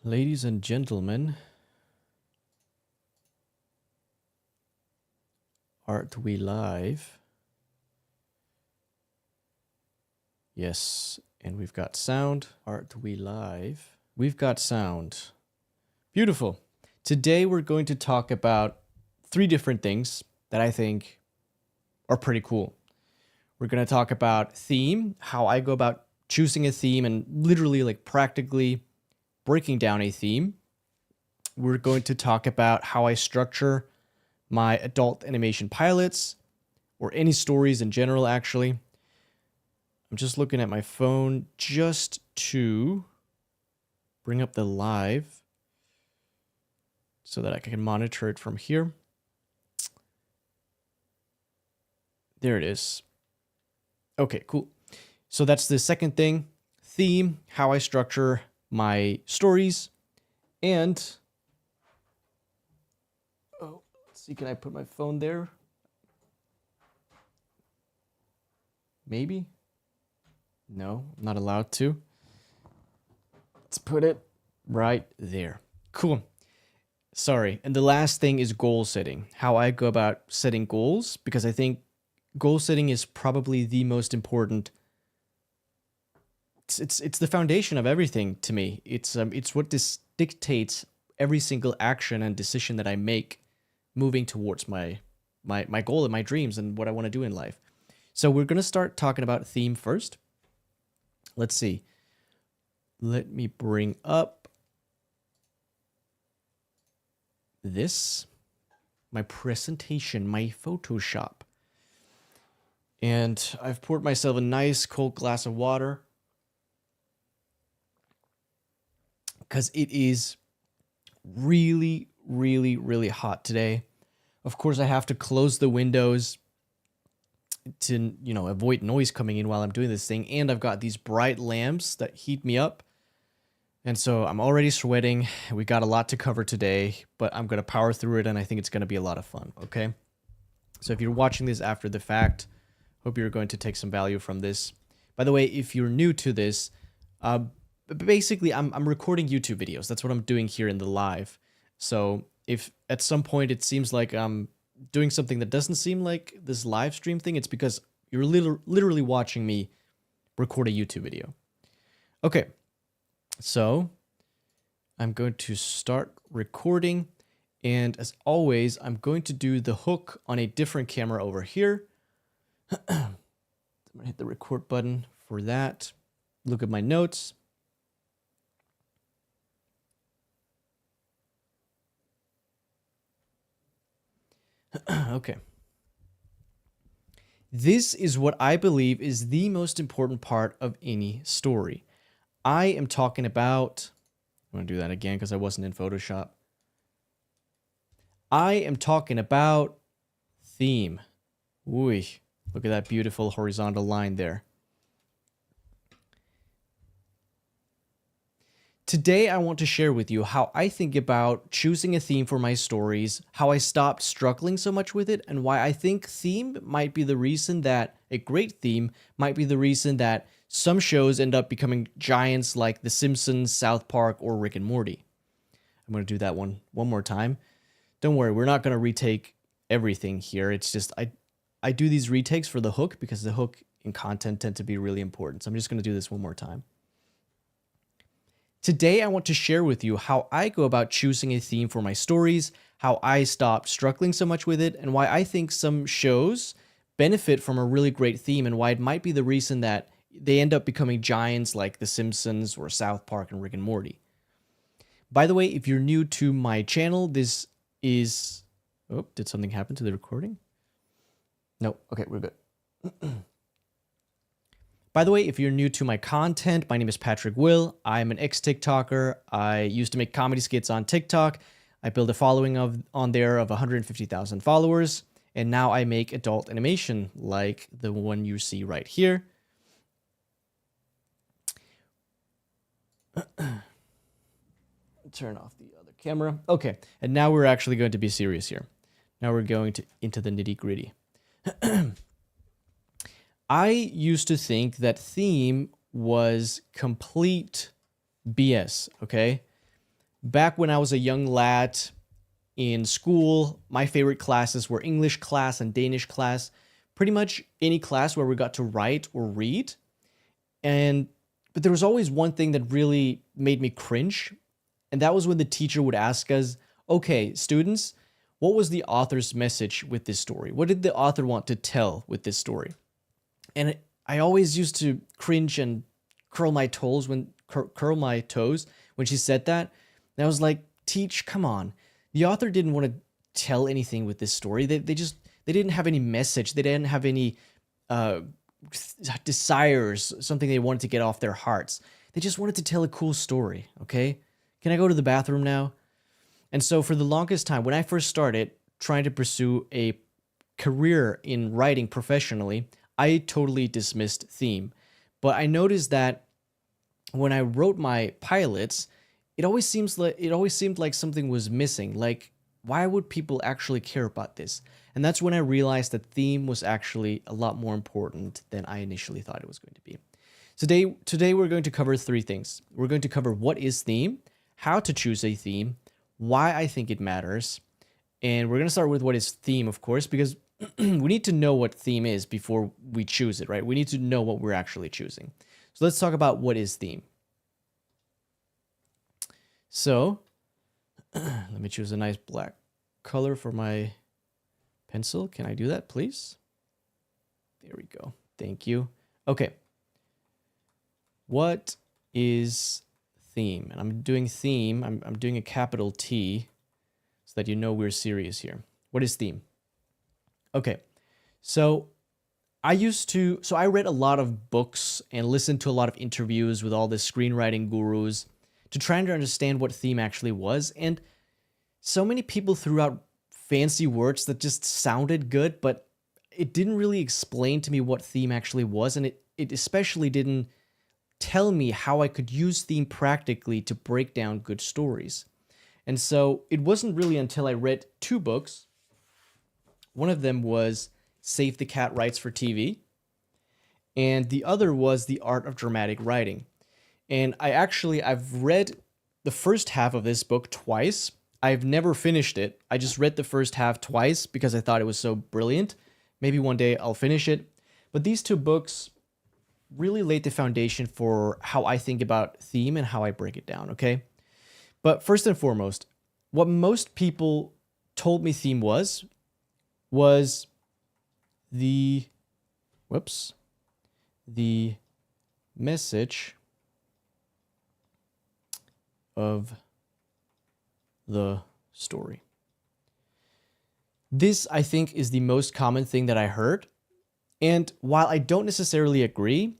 Ladies and gentlemen, aren't we live? Yes, and we've got sound. Aren't we live? We've got sound. Beautiful. Today we're going to talk about 3 different things that I think are pretty cool. We're going to talk about theme, how I go about choosing a theme and literally like practically breaking down a theme. We're going to talk about how I structure my adult animation pilots or any stories in general, actually. I'm just looking at my phone just to bring up the live so that I can monitor it from here. There it is. Okay, cool. So that's the second thing, theme, how I structure my stories, and let's see, can I put my phone there? Maybe? No, I'm not allowed to. Let's put it right there. Cool. Sorry. And the last thing is goal setting, how I go about setting goals, because I think goal setting is probably the most important. It's the foundation of everything to me. It's what dictates every single action and decision that I make moving towards my goal and my dreams and what I want to do in life. So we're going to start talking about theme first. Let's see. Let me bring up this, my presentation, my Photoshop. And I've poured myself a nice cold glass of water because it is really, really, really hot today. Of course, I have to close the windows to, avoid noise coming in while I'm doing this thing. And I've got these bright lamps that heat me up. And so I'm already sweating. We got a lot to cover today, but I'm going to power through it, and I think it's going to be a lot of fun, okay? So if you're watching this after the fact, hope you're going to take some value from this. By the way, if you're new to this, basically I'm recording YouTube videos. That's what I'm doing here in the live. So if at some point it seems like I'm doing something that doesn't seem like this live stream thing, it's because you're literally watching me record a YouTube video. Okay. So I'm going to start recording, and as always, I'm going to do the hook on a different camera over here. I'm going to hit the record button for that. Look at my notes. Okay. This is what I believe is the most important part of any story. I am talking about, I'm going to do that again because I wasn't in Photoshop. I am talking about theme. Ooh, look at that beautiful horizontal line there. Today, I want to share with you how I think about choosing a theme for my stories, how I stopped struggling so much with it, and why I think theme might be the reason that a great theme might be the reason that some shows end up becoming giants like The Simpsons, South Park, or Rick and Morty. I'm going to do that one more time. Don't worry, we're not going to retake everything here. It's just I do these retakes for the hook because the hook and content tend to be really important. So I'm just going to do this one more time. Today, I want to share with you how I go about choosing a theme for my stories, how I stopped struggling so much with it, and why I think some shows benefit from a really great theme and why it might be the reason that they end up becoming giants like The Simpsons or South Park and Rick and Morty. By the way, if you're new to my channel, this is... Oh, did something happen to the recording? No, okay, we're good. By the way, if you're new to my content, my name is Patrick Will. I'm an ex-TikToker. I used to make comedy skits on TikTok. I built a following on there of 150,000 followers. And now I make adult animation like the one you see right here. Turn off the other camera. Okay, and now we're actually going to be serious here. Now we're going into the nitty-gritty. I used to think that theme was complete BS, okay? Back when I was a young lad in school, my favorite classes were English class and Danish class. Pretty much any class where we got to write or read. And but there was always one thing that really made me cringe, and that was when the teacher would ask us, "Okay, students, what was the author's message with this story? What did the author want to tell with this story?" And I always used to cringe and curl my toes when she said that. And I was like, "Teach, come on. The author didn't want to tell anything with this story. They didn't have any message. They didn't have any uh, desires, something they wanted to get off their hearts. They just wanted to tell a cool story, okay? Can I go to the bathroom now?" And so for the longest time, when I first started trying to pursue a career in writing professionally, I totally dismissed theme. But I noticed that when I wrote my pilots, it always seemed like something was missing. Like, why would people actually care about this? And that's when I realized that theme was actually a lot more important than I initially thought it was going to be. Today we're going to cover three things. We're going to cover what is theme, how to choose a theme, why I think it matters, and we're going to start with what is theme, of course, because we need to know what theme is before we choose it, right? We need to know what we're actually choosing. So let's talk about what is theme. So let me choose a nice black color for my pencil. Can I do that, please? There we go. Thank you. Okay. What is theme? And I'm doing theme. I'm doing a capital T so that you know we're serious here. What is theme? Okay. So I read a lot of books and listened to a lot of interviews with all the screenwriting gurus to try and understand what theme actually was. And so many people threw out fancy words that just sounded good, but it didn't really explain to me what theme actually was. And it especially didn't tell me how I could use theme practically to break down good stories. And so it wasn't really until I read two books. One of them was Save the Cat Writes for TV, and the other was The Art of Dramatic Writing. And I've read the first half of this book twice. I've never finished it. I just read the first half twice because I thought it was so brilliant. Maybe one day I'll finish it. But these two books really laid the foundation for how I think about theme and how I break it down, okay? But first and foremost, what most people told me theme was the message of the story. This, I think, is the most common thing that I heard. And while I don't necessarily agree,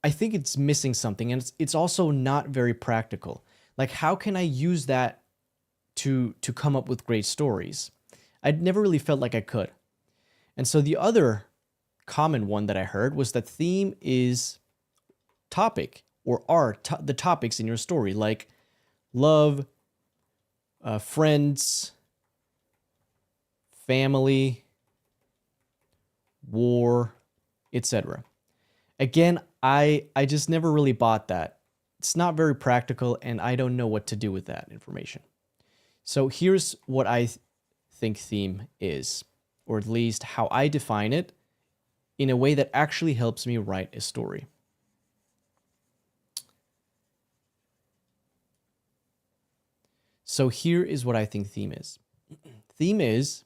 I think it's missing something, and it's also not very practical. Like, how can I use that to come up with great stories? I'd never really felt like I could. And so the other common one that I heard was that theme is topic or are the topics in your story, like love, friends, family, war, etc. Again, I just never really bought that. It's not very practical, and I don't know what to do with that information. So here's what I think theme is, or at least how I define it in a way that actually helps me write a story. So here is what I think theme is. Theme is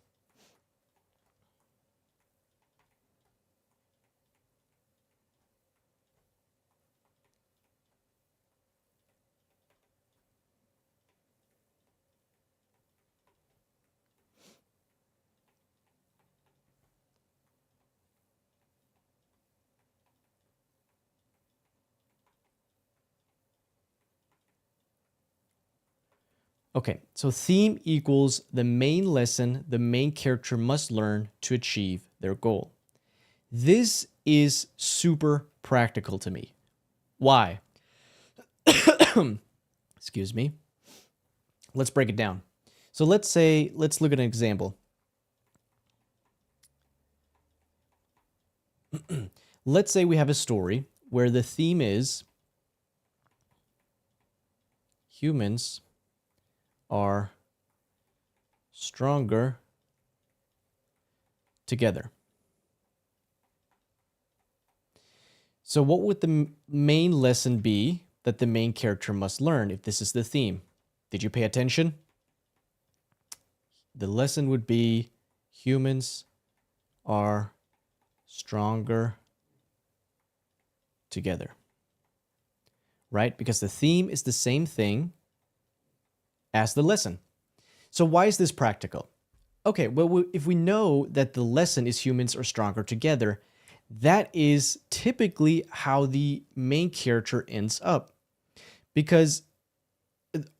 okay, so theme equals the main lesson the main character must learn to achieve their goal. This is super practical to me. Why? Excuse me. Let's break it down. So let's look at an example. Let's say we have a story where the theme is humans are stronger together. So what would the main lesson be that the main character must learn if this is the theme? Did you pay attention? The lesson would be humans are stronger together. Right? Because the theme is the same thing as the lesson. So why is this practical? Okay, well, if we know that the lesson is humans are stronger together, that is typically how the main character ends up. Because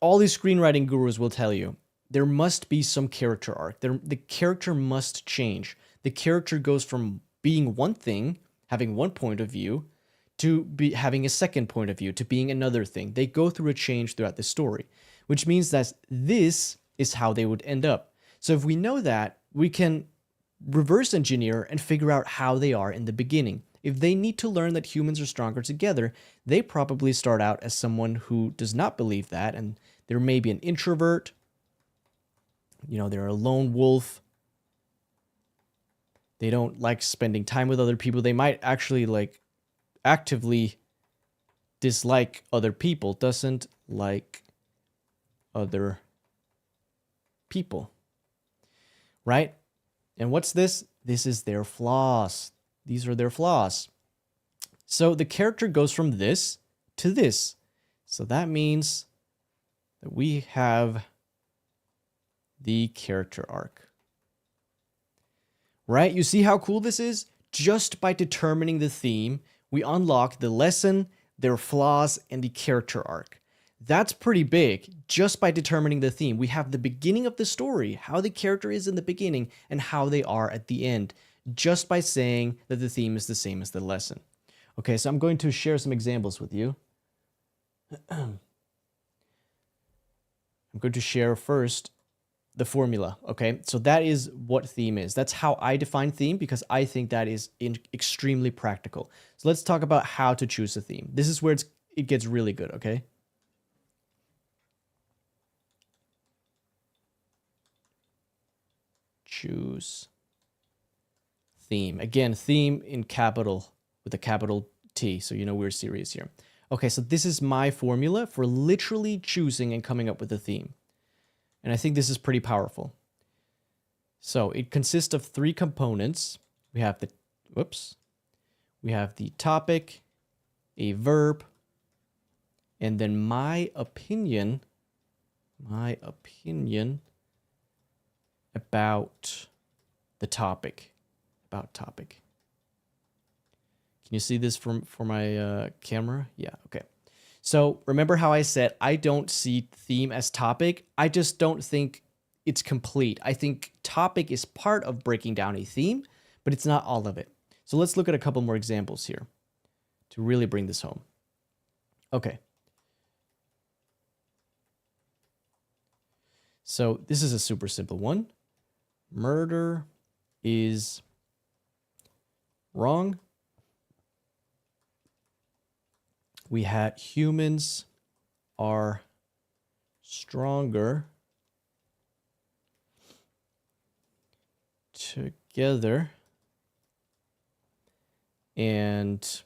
all these screenwriting gurus will tell you, there must be some character arc. The character must change. The character goes from being one thing, having one point of view, to having a second point of view, to being another thing. They go through a change throughout the story, which means that this is how they would end up. So if we know that, we can reverse engineer and figure out how they are in the beginning. If they need to learn that humans are stronger together, they probably start out as someone who does not believe that, and there may be an introvert. You know, they're a lone wolf. They don't like spending time with other people. They might actually like actively dislike other people, doesn't like other people, right? And what's this? This is their flaws. These are their flaws. So the character goes from this to this. So that means that we have the character arc. Right? You see how cool this is? Just by determining the theme, we unlock the lesson, their flaws, and the character arc. That's pretty big. Just by determining the theme, we have the beginning of the story, how the character is in the beginning, and how they are at the end, just by saying that the theme is the same as the lesson. Okay, so I'm going to share some examples with you. I'm going to share first the formula, okay? So that is what theme is. That's how I define theme, because I think that is extremely practical. So let's talk about how to choose a theme. This is where it gets really good, okay? Choose theme. Again, theme in capital with a capital T, so you know we're serious here. Okay, so this is my formula for literally choosing and coming up with a theme. And I think this is pretty powerful. So it consists of 3 components. We have the topic, a verb, and then my opinion about the topic. Can you see this for my camera? Yeah, okay. So remember how I said I don't see theme as topic? I just don't think it's complete. I think topic is part of breaking down a theme, but it's not all of it. So let's look at a couple more examples here to really bring this home. Okay. So this is a super simple one. Murder is wrong. We had humans are stronger together. And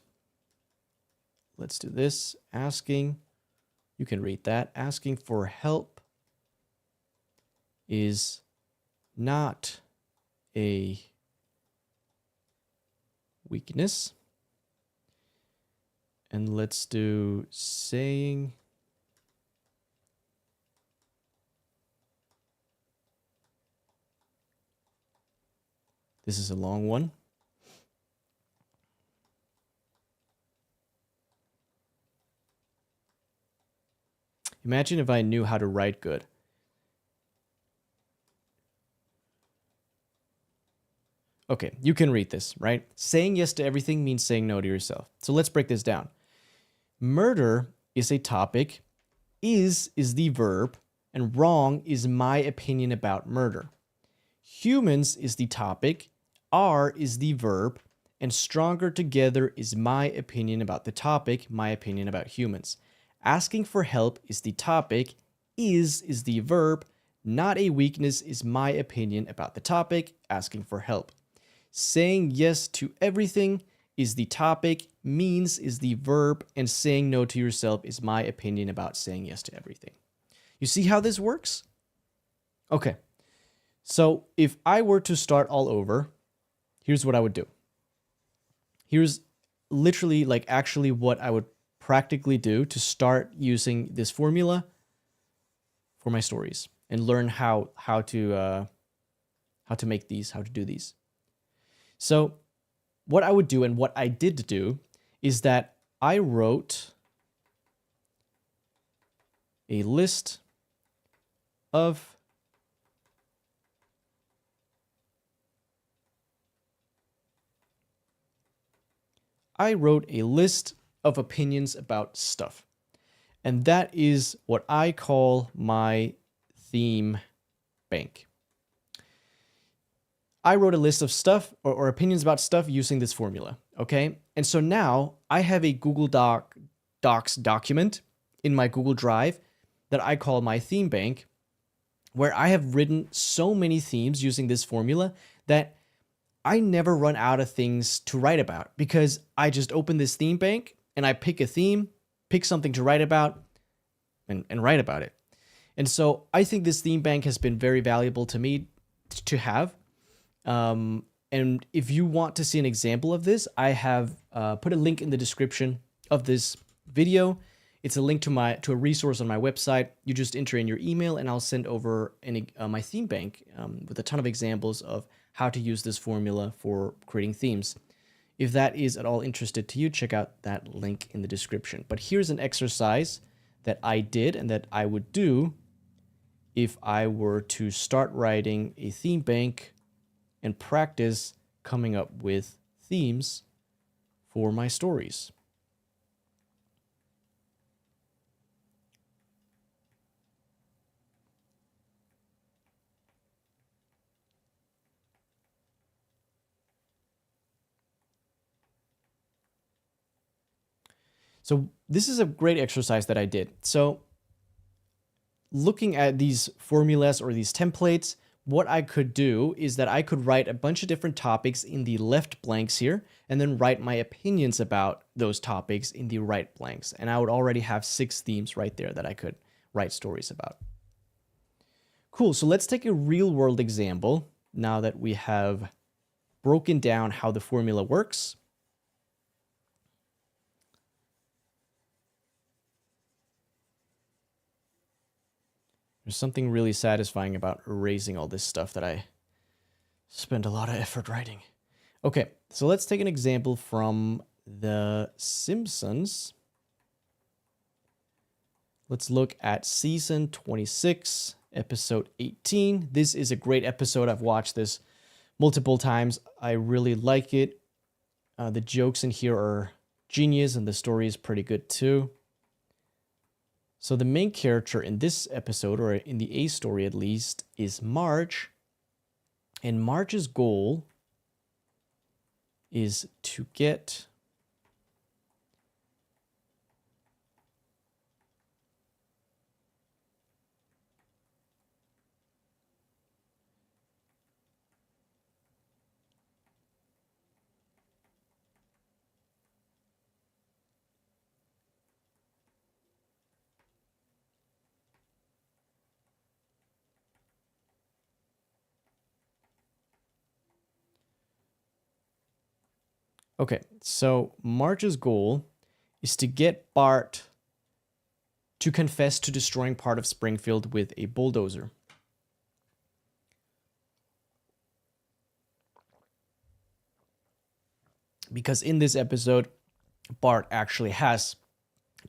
let's do this. Asking, you can read that. Asking for help is not a weakness. And let's do saying this is a long one. Imagine if I knew how to write good. Okay, you can read this, right? Saying yes to everything means saying no to yourself. So let's break this down. Murder is a topic, is the verb, and wrong is my opinion about murder. Humans is the topic, are is the verb, and stronger together is my opinion about the topic, my opinion about humans. Asking for help is the topic, is the verb. Not a weakness is my opinion about the topic, asking for help. Saying yes to everything is the topic, means is the verb, and saying no to yourself is my opinion about saying yes to everything. You see how this works? Okay. So if I were to start all over, here's what I would do. Here's literally like actually what I would practically do to start using this formula for my stories and learn how to make these, how to do these. So what I would do and what I did do is that I wrote a list of opinions about stuff. And that is what I call my theme bank. I wrote a list of stuff or opinions about stuff using this formula, okay? And so now I have a Google Docs document in my Google Drive that I call my theme bank, where I have written so many themes using this formula that I never run out of things to write about, because I just open this theme bank and I pick a theme, pick something to write about, and write about it. And so I think this theme bank has been very valuable to me to have. And if you want to see an example of this, I have put a link in the description of this video. It's a link to a resource on my website. You just enter in your email and I'll send over my theme bank with a ton of examples of how to use this formula for creating themes. If that is at all interested to you, check out that link in the description. But here's an exercise that I did and that I would do if I were to start writing a theme bank and practice coming up with themes for my stories. So this is a great exercise that I did. So looking at these formulas or these templates, what I could do is that I could write a bunch of different topics in the left blanks here, and then write my opinions about those topics in the right blanks. And I would already have 6 themes right there that I could write stories about. Cool, so let's take a real world example now that we have broken down how the formula works. There's something really satisfying about erasing all this stuff that I spent a lot of effort writing. Okay, so let's take an example from The Simpsons. Let's look at season 26, episode 18. This is a great episode. I've watched this multiple times. I really like it. The jokes in here are genius and the story is pretty good too. So the main character in this episode, or in the A story at least, is Marge. And Marge's goal is to get Okay, so Marge's goal is to get Bart to confess to destroying part of Springfield with a bulldozer. Because in this episode, Bart actually has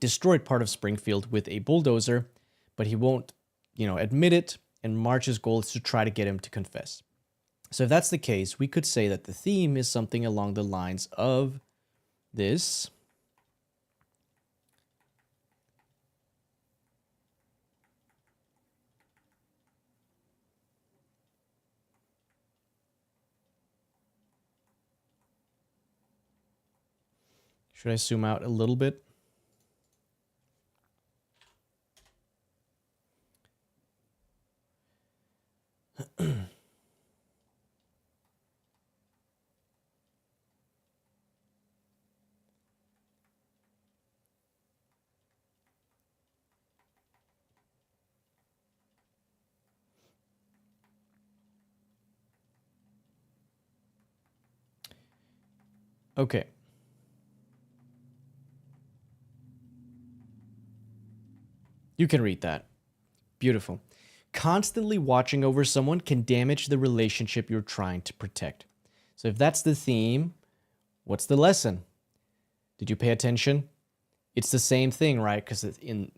destroyed part of Springfield with a bulldozer, but he won't, admit it, and Marge's goal is to try to get him to confess. So if that's the case, we could say that the theme is something along the lines of this. Should I zoom out a little bit? Okay. You can read that. Beautiful. Constantly watching over someone can damage the relationship you're trying to protect. So if that's the theme, what's the lesson? Did you pay attention? It's the same thing, right? Because in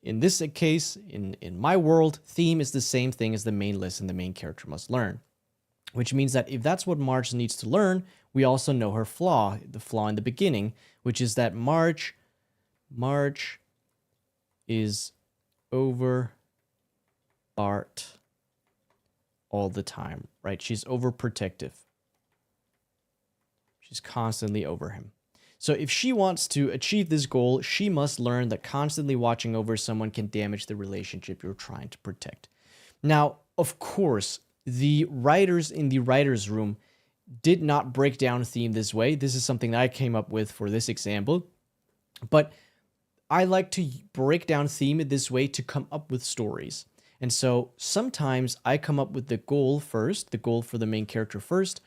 this case, in my world, theme is the same thing as the main lesson the main character must learn. Which means that if that's what Marge needs to learn, we also know her flaw, the flaw in the beginning, which is that Marge is over Bart all the time, right? She's overprotective. She's constantly over him. So if she wants to achieve this goal, she must learn that constantly watching over someone can damage the relationship you're trying to protect. Now, of course, the writers in the writer's room did not break down theme this way. This is something that I came up with for this example. But I like to break down theme in this way to come up with stories. And so sometimes I come up with the goal first, the goal for the main character first,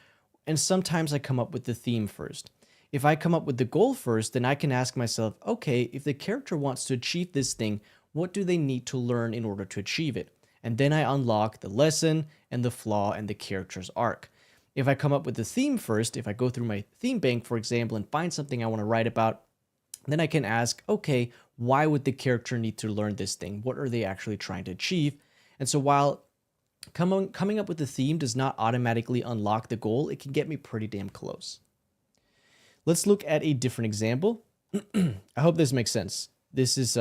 and sometimes I come up with the theme first. If I come up with the goal first, then I can ask myself, okay, if the character wants to achieve this thing, what do they need to learn in order to achieve it? And then I unlock the lesson and the flaw and the character's arc. If I come up with the theme first, if I go through my theme bank, for example, and find something I want to write about, then I can ask, okay, why would the character need to learn this thing? What are they actually trying to achieve? And so while coming up with the theme does not automatically unlock the goal, it can get me pretty damn close. Let's look at a different example. I hope this makes sense. This has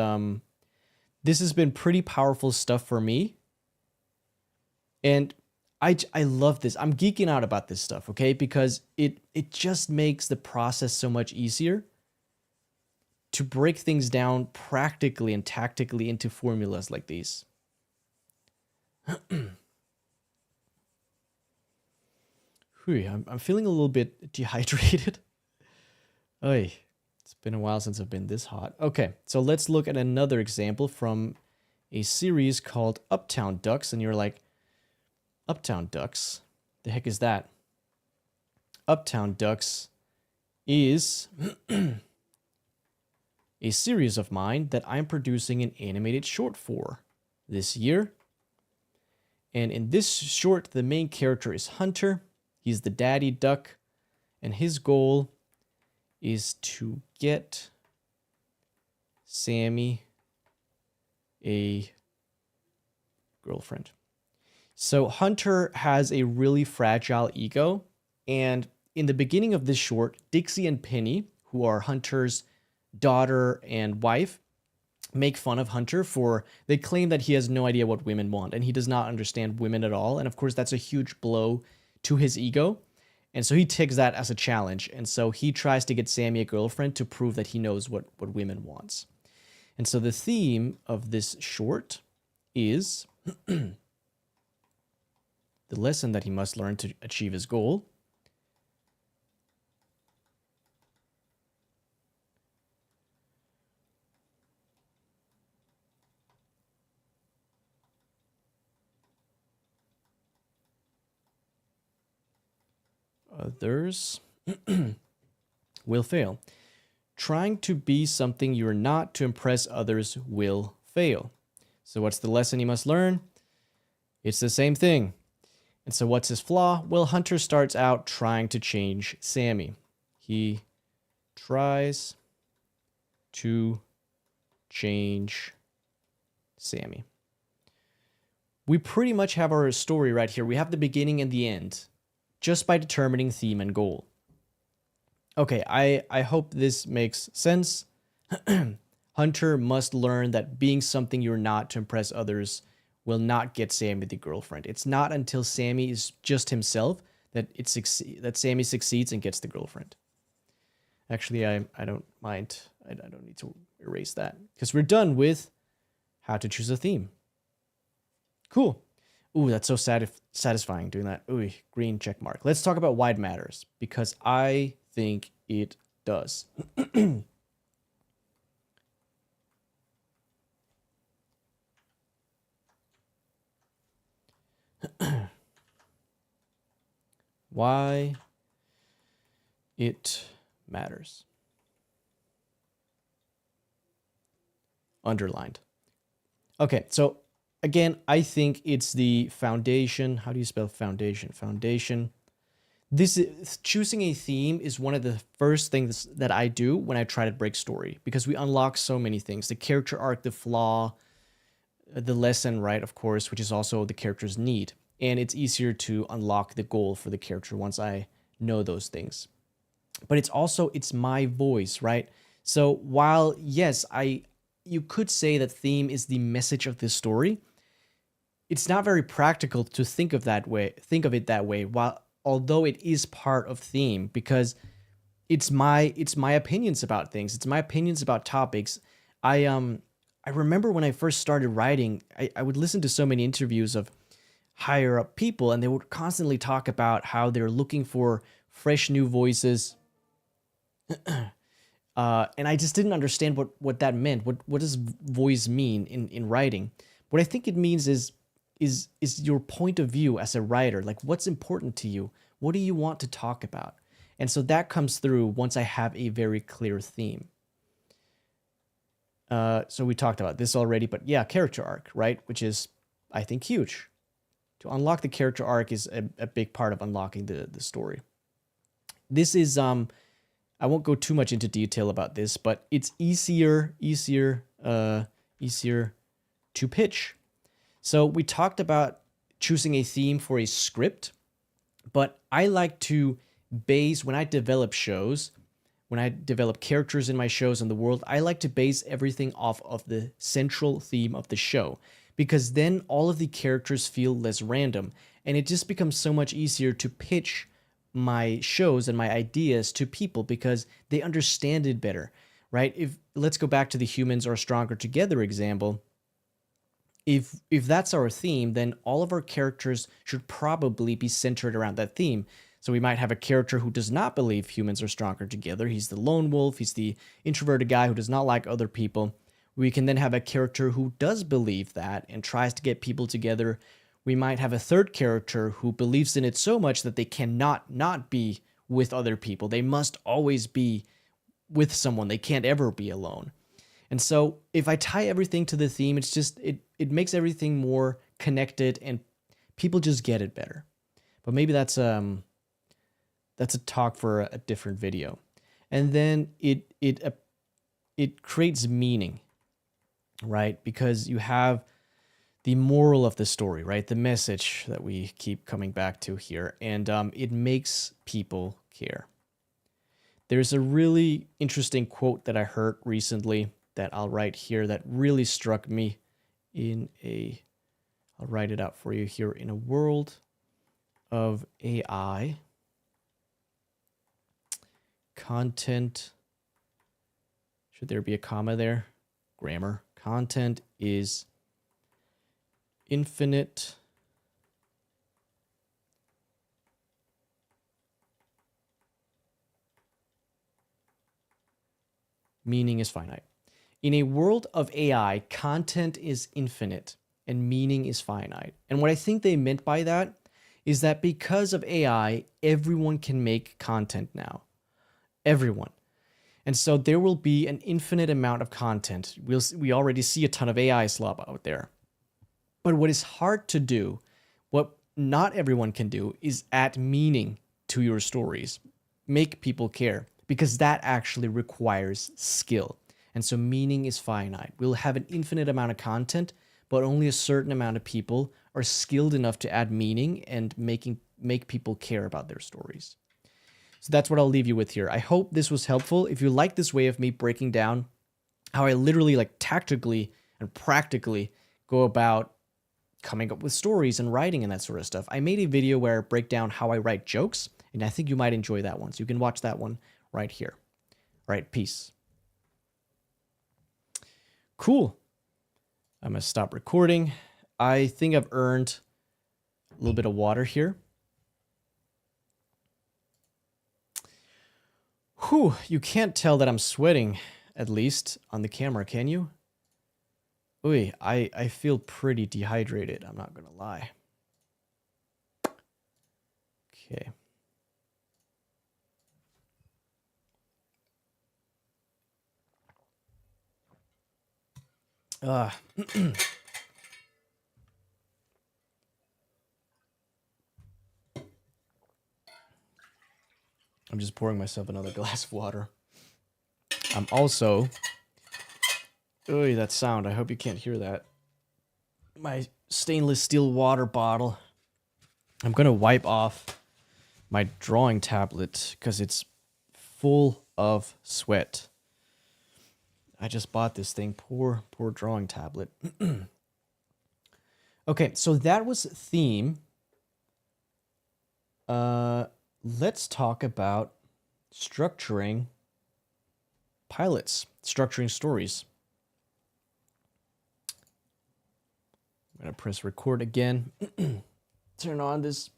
been pretty powerful stuff for me. And I love this. I'm geeking out about this stuff, okay? Because it just makes the process so much easier to break things down practically and tactically into formulas like these. I'm feeling a little bit dehydrated. Oy, it's been a while since I've been this hot. Okay, so let's look at another example from a series called Uptown Ducks. And you're like, Uptown Ducks? The heck is that? Uptown Ducks is a series of mine that I'm producing an animated short for this year. And in this short, the main character is Hunter. He's the daddy duck, and his goal is to get Sammy a girlfriend. So Hunter has a really fragile ego, and in the beginning of this short, Dixie and Penny, who are Hunter's daughter and wife, make fun of Hunter they claim that he has no idea what women want, and he does not understand women at all. And of course, that's a huge blow to his ego. And so he takes that as a challenge. And so he tries to get Sammy a girlfriend to prove that he knows what women wants. And so the theme of this short is the lesson that he must learn to achieve his goal. Others will fail. Trying to be something you're not to impress others will fail. So what's the lesson he must learn? It's the same thing. And so what's his flaw? Well, Hunter starts out trying to change Sammy. He tries to change Sammy. We pretty much have our story right here. We have the beginning and the end, just by determining theme and goal. Okay, I hope this makes sense. Hunter must learn that being something you're not to impress others will not get Sammy the girlfriend. It's not until Sammy is just himself that that Sammy succeeds and gets the girlfriend. Actually, I don't mind. I don't need to erase that because we're done with how to choose a theme. Cool. Ooh, that's so satisfying doing that. Ooh, green check mark. Let's talk about why it matters, because I think it does. Why it matters. Underlined. Okay, so again, I think it's the foundation. How do you spell foundation? Foundation. This is choosing a theme is one of the first things that I do when I try to break story, because we unlock so many things: the character arc, the flaw, the lesson, right? Of course, which is also the character's need, and it's easier to unlock the goal for the character once I know those things. But it's my voice, right? So while yes, you could say that theme is the message of this story, it's not very practical to think of it that way, while although it is part of theme, because it's my opinions about things. It's my opinions about topics. I remember when I first started writing, I would listen to so many interviews of higher up people, and they would constantly talk about how they're looking for fresh new voices. And I just didn't understand what that meant. What does voice mean in writing? What I think it means is your point of view as a writer. Like, what's important to you? What do you want to talk about? And so that comes through once I have a very clear theme. So we talked about this already, but yeah, character arc, right? Which is, I think, huge. To unlock the character arc is a big part of unlocking the story. This is I won't go too much into detail about this, but it's easier to pitch. So we talked about choosing a theme for a script, but I like to base, when I develop shows, when I develop characters in my shows in the world, I like to base everything off of the central theme of the show, because then all of the characters feel less random, and it just becomes so much easier to pitch my shows and my ideas to people because they understand it better, right? Let's go back to the humans are stronger together example. If that's our theme, then all of our characters should probably be centered around that theme. So we might have a character who does not believe humans are stronger together. He's the lone wolf. He's the introverted guy who does not like other people. We can then have a character who does believe that and tries to get people together. We might have a third character who believes in it so much that they cannot not be with other people. They must always be with someone. They can't ever be alone. And so if I tie everything to the theme, it's just, it makes everything more connected and people just get it better. But maybe that's a talk for a different video. And then it creates meaning, right? Because you have the moral of the story, right? The message that we keep coming back to here. And it makes people care. There's a really interesting quote that I heard recently that I'll write here that really struck me I'll write it out for you here. In a world of AI, content, should there be a comma there? Grammar. Content is infinite. Meaning is finite. In a world of AI, content is infinite and meaning is finite. And what I think they meant by that is that because of AI, everyone can make content now. Everyone. And so there will be an infinite amount of content. We already see a ton of AI slop out there. But what is hard to do, what not everyone can do, is add meaning to your stories. Make people care, because that actually requires skill. And so meaning is finite. We'll have an infinite amount of content, but only a certain amount of people are skilled enough to add meaning and make people care about their stories. So that's what I'll leave you with here. I hope this was helpful. If you like this way of me breaking down how I literally, like, tactically and practically go about coming up with stories and writing and that sort of stuff, I made a video where I break down how I write jokes, and I think you might enjoy that one. So you can watch that one right here. All right, peace. Cool. I'm going to stop recording. I think I've earned a little bit of water here. Whew, you can't tell that I'm sweating, at least on the camera, can you? Ooh, I feel pretty dehydrated, I'm not going to lie. Okay. Uh, I'm just pouring myself another glass of water. I'm also... Oh, that sound. I hope you can't hear that. My stainless steel water bottle. I'm going to wipe off my drawing tablet because it's full of sweat. I just bought this thing. Poor drawing tablet. Okay, so that was theme. Let's talk about structuring pilots, structuring stories. I'm going to press record again. Turn on this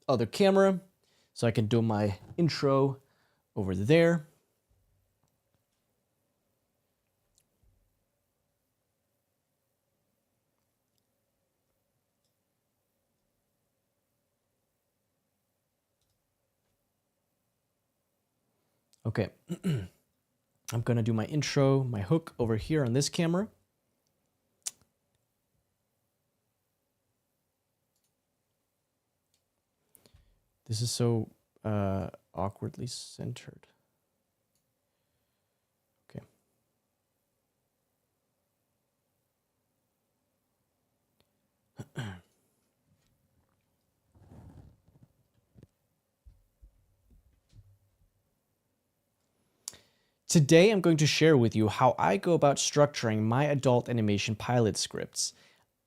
other camera so I can do my intro over there. Okay. I'm going to do my intro, my hook over here on this camera. This is so awkwardly centered. Okay. Today, I'm going to share with you how I go about structuring my adult animation pilot scripts.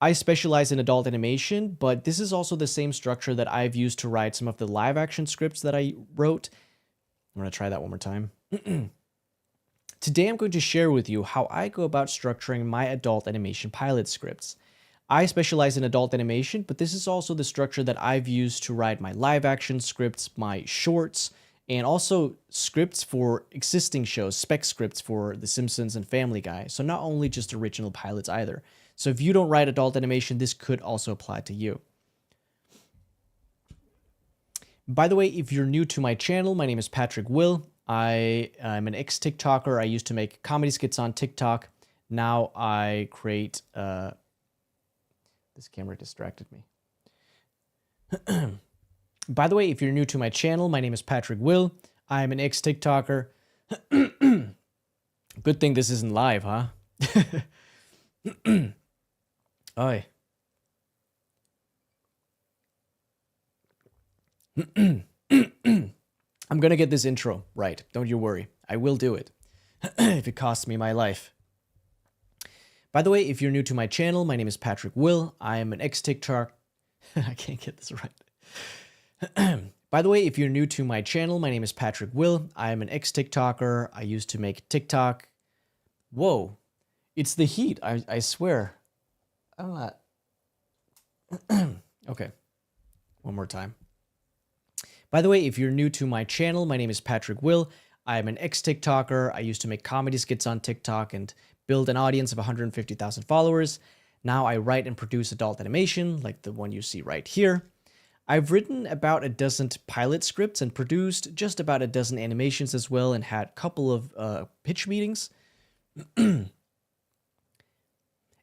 I specialize in adult animation, but this is also the same structure that I've used to write some of the live action scripts that I wrote. I'm going to try that one more time. Today, I'm going to share with you how I go about structuring my adult animation pilot scripts. I specialize in adult animation, but this is also the structure that I've used to write my live action scripts, my shorts, and also scripts for existing shows, spec scripts for The Simpsons and Family Guy. So not only just original pilots either. So if you don't write adult animation, this could also apply to you. By the way, if you're new to my channel, my name is Patrick Will. I'm an ex-TikToker. I used to make comedy skits on TikTok. Now I create... This camera distracted me. By the way, if you're new to my channel, my name is Patrick Will. I'm an ex-TikToker. Good thing this isn't live, huh? Oi. I'm gonna get this intro right. Don't you worry. I will do it. If it costs me my life. By the way, if you're new to my channel, my name is Patrick Will. I am an ex-TikTok. I can't get this right. By the way, if you're new to my channel, my name is Patrick Will. I am an ex-TikToker. I used to make TikTok. Whoa. It's the heat. I swear. I'm not. Okay. One more time. By the way, if you're new to my channel, my name is Patrick Will. I am an ex-TikToker. I used to make comedy skits on TikTok and build an audience of 150,000 followers. Now I write and produce adult animation, like the one you see right here. I've written about a dozen pilot scripts and produced just about a dozen animations as well, and had a couple of pitch meetings. And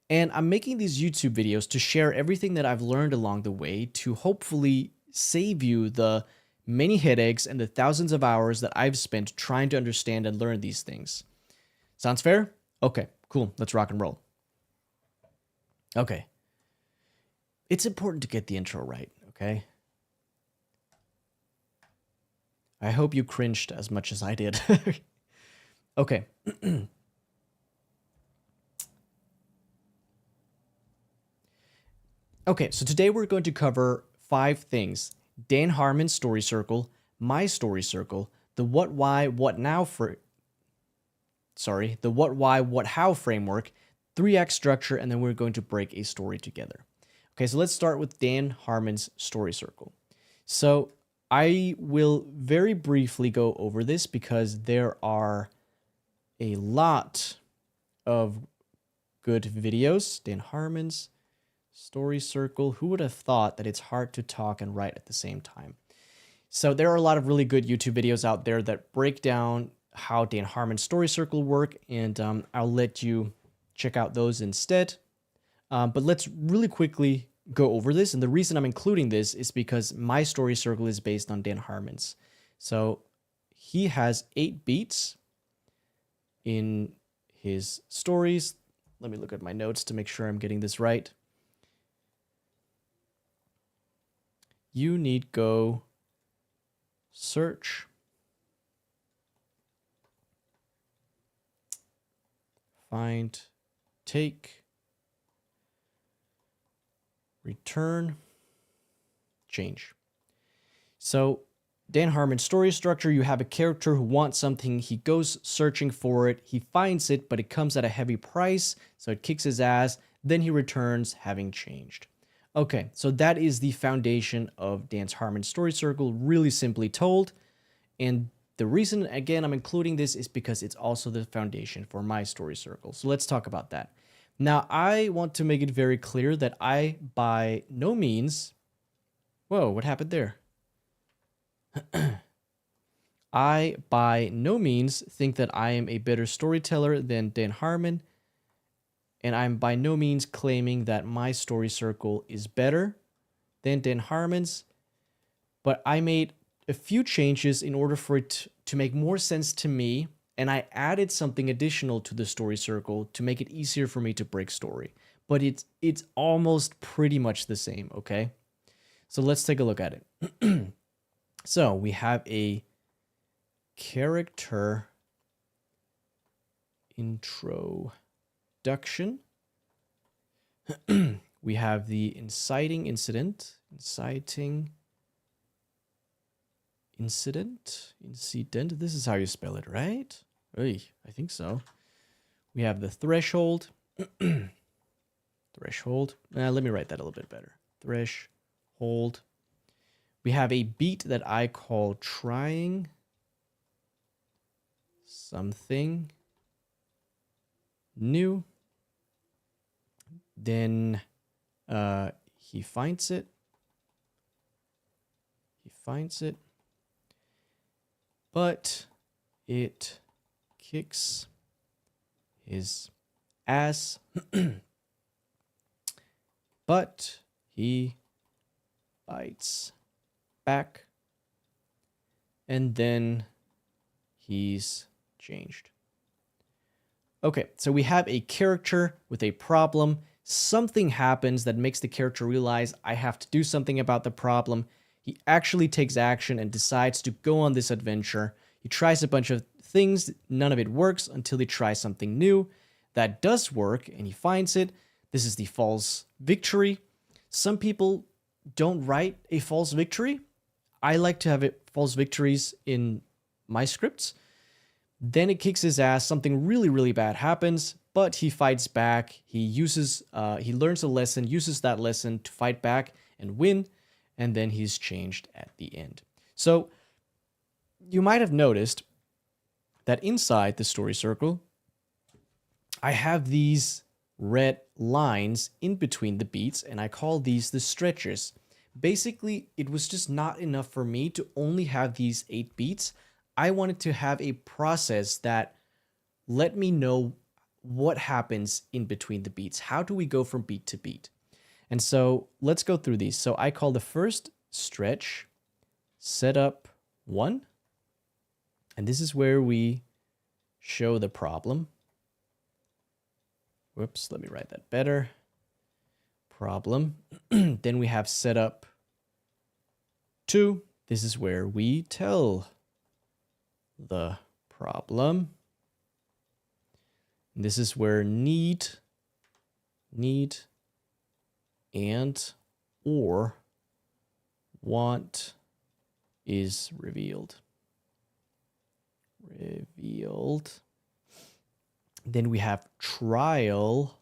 I'm making these YouTube videos to share everything that I've learned along the way to hopefully save you the many headaches and the thousands of hours that I've spent trying to understand and learn these things. Sounds fair? Okay, cool. Let's rock and roll. Okay. It's important to get the intro right, okay? I hope you cringed as much as I did. Okay. Okay, so today we're going to cover 5 things. Dan Harmon's story circle, my story circle, the what, why, what now the what, why, what, how framework, 3-act structure, and then we're going to break a story together. Okay, so let's start with Dan Harmon's story circle. So I will very briefly go over this because there are a lot of good videos. Dan Harmon's story circle. Who would have thought that it's hard to talk and write at the same time? So there are a lot of really good YouTube videos out there that break down how Dan Harmon's story circle work, and I'll let you check out those instead. But let's really quickly go over this. And the reason I'm including this is because my story circle is based on Dan Harmon's. So he has 8 beats in his stories. Let me look at my notes to make sure I'm getting this right. You need go search, find, take, return, change. So Dan Harmon's story structure, you have a character who wants something, he goes searching for it, he finds it, but it comes at a heavy price, so it kicks his ass, then he returns having changed. Okay, so that is the foundation of Dan Harmon's story circle, really simply told. And the reason, again, I'm including this is because it's also the foundation for my story circle. So let's talk about that. Now, I want to make it very clear that I, by no means... Whoa, what happened there? I, by no means, think that I am a better storyteller than Dan Harmon, and I'm by no means claiming that my story circle is better than Dan Harmon's, but I made a few changes in order for it to make more sense to me, and I added something additional to the story circle to make it easier for me to break story. But it's almost pretty much the same, okay? So let's take a look at it. So we have a character introduction. We have the inciting incident. Incident. This is how you spell it, right? Oy, I think so. We have the threshold. Threshold. Let me write that a little bit better. Threshold. We have a beat that I call trying something new. Then he finds it. But it kicks his ass. But he bites back. And then he's changed. Okay, so we have a character with a problem. Something happens that makes the character realize I have to do something about the problem. He actually takes action and decides to go on this adventure. He tries a bunch of things. None of it works until he tries something new. That does work, and he finds it. This is the false victory. Some people don't write a false victory. I like to have false victories in my scripts. Then it kicks his ass. Something really, really bad happens, but he fights back. He learns a lesson, uses that lesson to fight back and win, and then he's changed at the end. So you might have noticed that inside the story circle, I have these red lines in between the beats, and I call these the stretches. Basically, it was just not enough for me to only have these 8 beats. I wanted to have a process that let me know what happens in between the beats. How do we go from beat to beat? And so let's go through these. So I call the first stretch setup 1. And this is where we show the problem. Whoops, let me write that better. Problem. Then we have setup 2. This is where we tell the problem. And this is where need, and or want is revealed. Then we have trial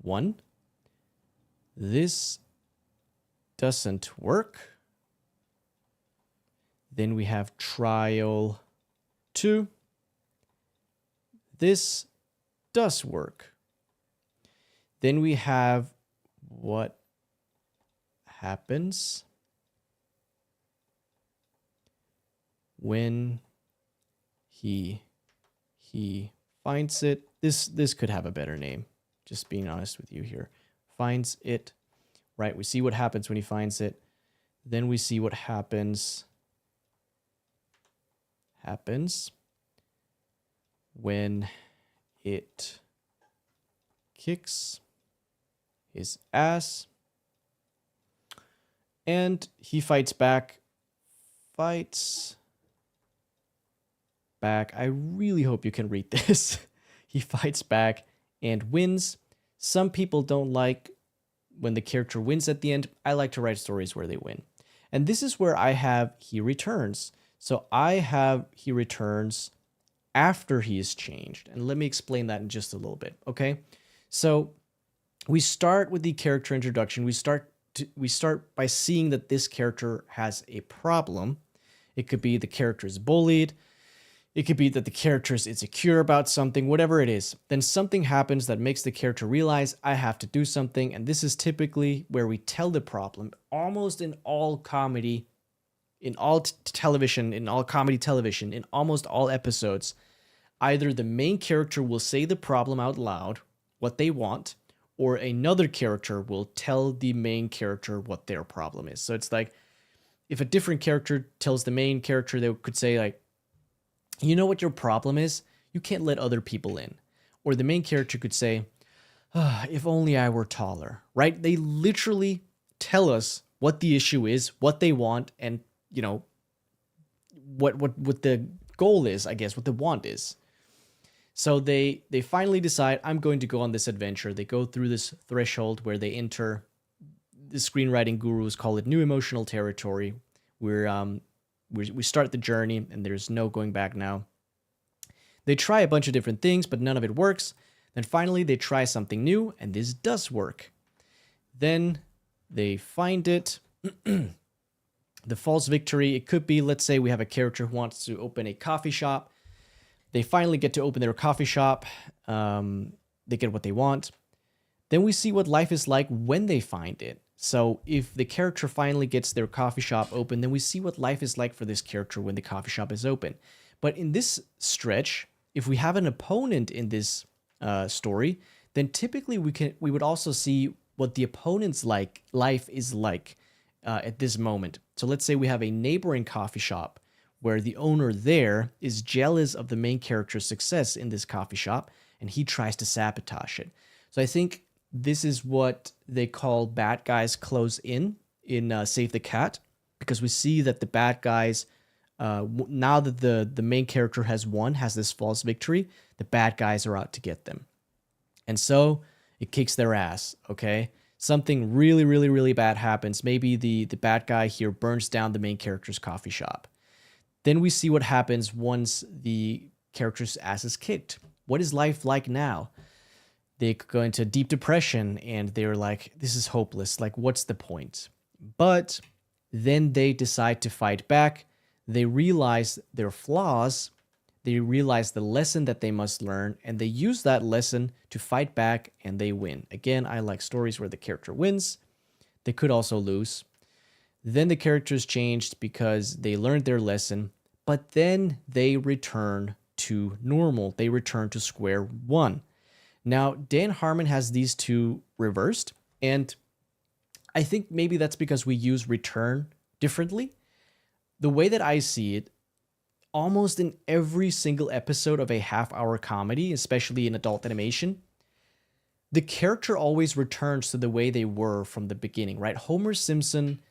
1. This doesn't work. Then we have trial 2. This does work. Then we have what happens when he finds it this could have a better name. Just being honest with you here. Finds it, right? We see what happens when he finds it. Then we see what happens when it kicks his ass. And he fights back. Fights back. I really hope you can read this. He fights back and wins. Some people don't like when the character wins at the end. I like to write stories where they win. And this is where I have he returns. So I have he returns after he is changed. And let me explain that in just a little bit, okay? So we start with the character introduction. We start by seeing that this character has a problem. It could be the character is bullied. It could be that the character is insecure about something, whatever it is. Then something happens that makes the character realize I have to do something. And this is typically where we tell the problem. Almost in all comedy, in all television, in all comedy television, in almost all episodes, either the main character will say the problem out loud, what they want, or another character will tell the main character what their problem is. So it's like, if a different character tells the main character, they could say like, you know what your problem is? You can't let other people in. Or the main character could say, if only I were taller, right? They literally tell us what the issue is, what they want, and, you know, what the goal is, I guess, what the want is. So they finally decide, I'm going to go on this adventure. They go through this threshold where they enter, the screenwriting gurus call it new emotional territory, where we start the journey and there's no going back now. They try a bunch of different things, but none of it works. Then finally they try something new, and this does work. Then they find it. The false victory, it could be, let's say we have a character who wants to open a coffee shop. They finally get to open their coffee shop. They get what they want. Then we see what life is like when they find it. So if the character finally gets their coffee shop open, then we see what life is like for this character when the coffee shop is open. But in this stretch, if we have an opponent in this story, then typically we would also see what the opponent's life is like at this moment. So let's say we have a neighboring coffee shop where the owner there is jealous of the main character's success in this coffee shop, and he tries to sabotage it. So I think this is what they call bad guys close in Save the Cat, because we see that the bad guys, now that the main character has won, has this false victory, the bad guys are out to get them. And so it kicks their ass, okay? Something really, really, really bad happens. Maybe the bad guy here burns down the main character's coffee shop. Then we see what happens once the character's ass is kicked. What is life like now? They go into deep depression and they're like, this is hopeless. Like, what's the point? But then they decide to fight back. They realize their flaws. They realize the lesson that they must learn, and they use that lesson to fight back, and they win. Again, I like stories where the character wins. They could also lose. Then the characters changed because they learned their lesson, but then they return to normal. They return to square one. Now, Dan Harmon has these two reversed, and I think maybe that's because we use return differently. The way that I see it, almost in every single episode of a half-hour comedy, especially in adult animation, the character always returns to the way they were from the beginning, right? Homer Simpson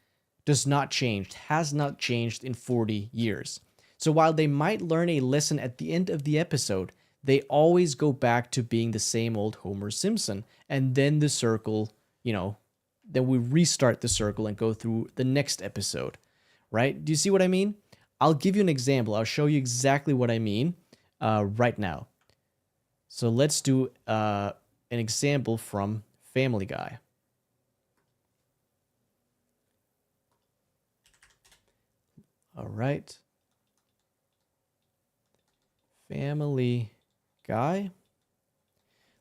does not change, has not changed in 40 years. So while they might learn a lesson at the end of the episode, they always go back to being the same old Homer Simpson. And then the circle, then we restart the circle and go through the next episode, right? Do you see what I mean? I'll give you an example. I'll show you exactly what I mean right now. So let's do an example from Family Guy. All right. Family Guy.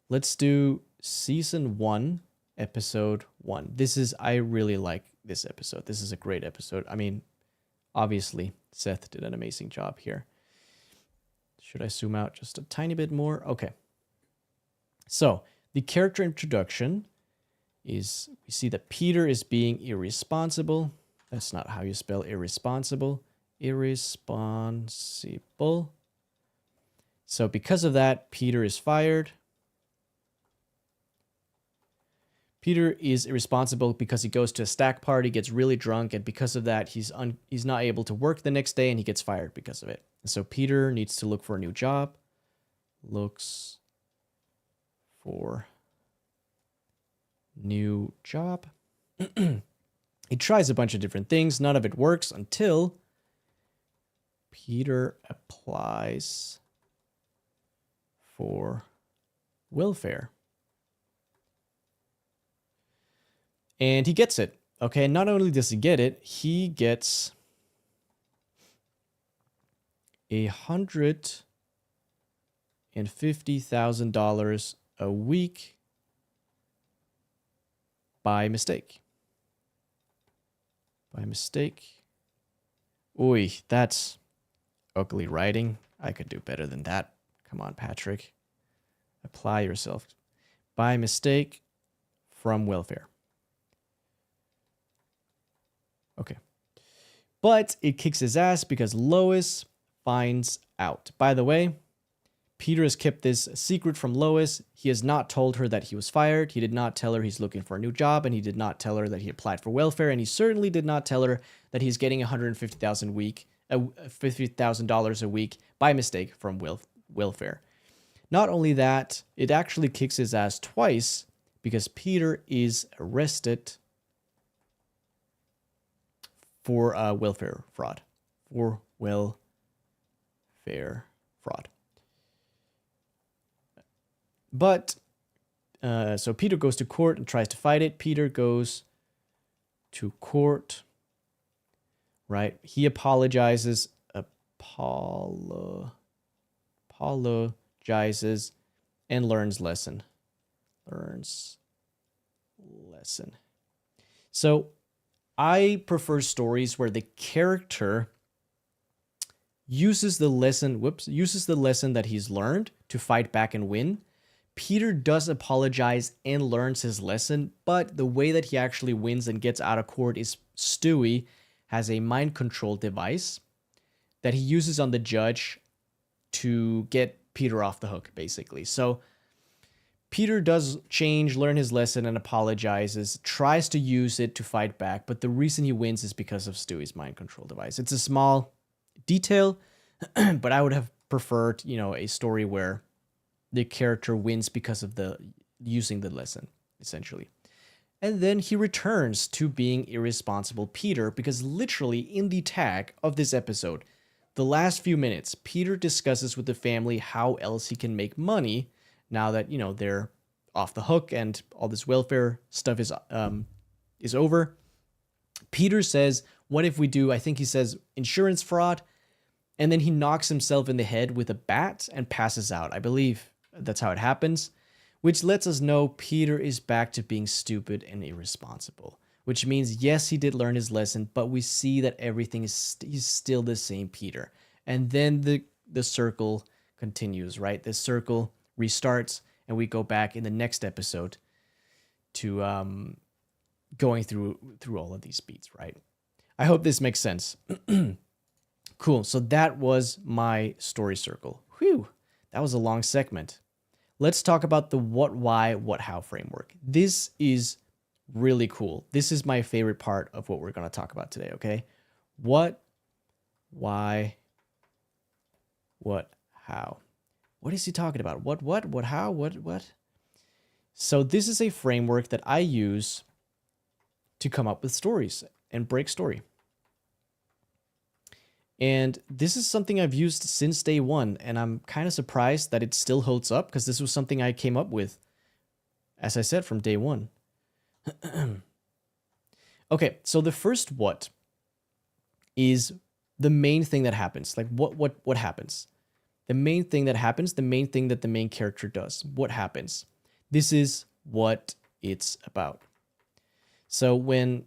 Let's do season 1, episode 1. I really like this episode. This is a great episode. I mean, obviously, Seth did an amazing job here. Should I zoom out just a tiny bit more? Okay. So the character introduction is, we see that Peter is being irresponsible. That's not how you spell irresponsible. Irresponsible. So because of that, Peter is fired. Peter is irresponsible because he goes to a stack party, gets really drunk, and because of that, he's not able to work the next day, and he gets fired because of it. And so Peter needs to look for a new job. Looks for new job. He tries a bunch of different things. None of it works until Peter applies for welfare. And he gets it. Okay, not only does he get it, he gets $150,000 a week by mistake. By mistake. Oy, that's ugly writing. I could do better than that. Come on, Patrick. Apply yourself. By mistake from welfare. Okay. But it kicks his ass because Lois finds out. By the way, Peter has kept this secret from Lois. He has not told her that he was fired. He did not tell her he's looking for a new job, and he did not tell her that he applied for welfare, and he certainly did not tell her that he's getting $150,000 a week by mistake from welfare. Not only that, it actually kicks his ass twice because Peter is arrested for welfare fraud. For welfare fraud. But, so Peter goes to court and tries to fight it. Peter goes to court, right? He apologizes, apologizes, and learns lesson. So, I prefer stories where the character uses the lesson that he's learned to fight back and win. Peter does apologize and learns his lesson, but the way that he actually wins and gets out of court is Stewie has a mind control device that he uses on the judge to get Peter off the hook, basically. So Peter does learn his lesson and apologizes, tries to use it to fight back, but the reason he wins is because of Stewie's mind control device. It's a small detail, but I would have preferred, a story where the character wins because of using the lesson, essentially. And then he returns to being irresponsible Peter, because literally in the tag of this episode, the last few minutes, Peter discusses with the family how else he can make money now that, they're off the hook and all this welfare stuff is over. Peter says, what if we do, I think he says, insurance fraud? And then he knocks himself in the head with a bat and passes out. I believe that's how it happens, which lets us know Peter is back to being stupid and irresponsible, which means, yes, he did learn his lesson, but we see that everything he's still the same Peter. And then the circle continues, right? The circle restarts, and we go back in the next episode to going through all of these beats, right? I hope this makes sense. Cool. So that was my story circle. Whew. That was a long segment. Let's talk about the what, why, what, how framework. This is really cool. This is my favorite part of what we're going to talk about today, okay? What, why, what, how. What is he talking about? What, how, what? So this is a framework that I use to come up with stories and break story. And this is something I've used since day one, and I'm kind of surprised that it still holds up, because this was something I came up with, as I said, from day one. Okay, so the first what is the main thing that happens. Like, what happens? The main thing that happens, the main thing that the main character does. What happens? This is what it's about. So when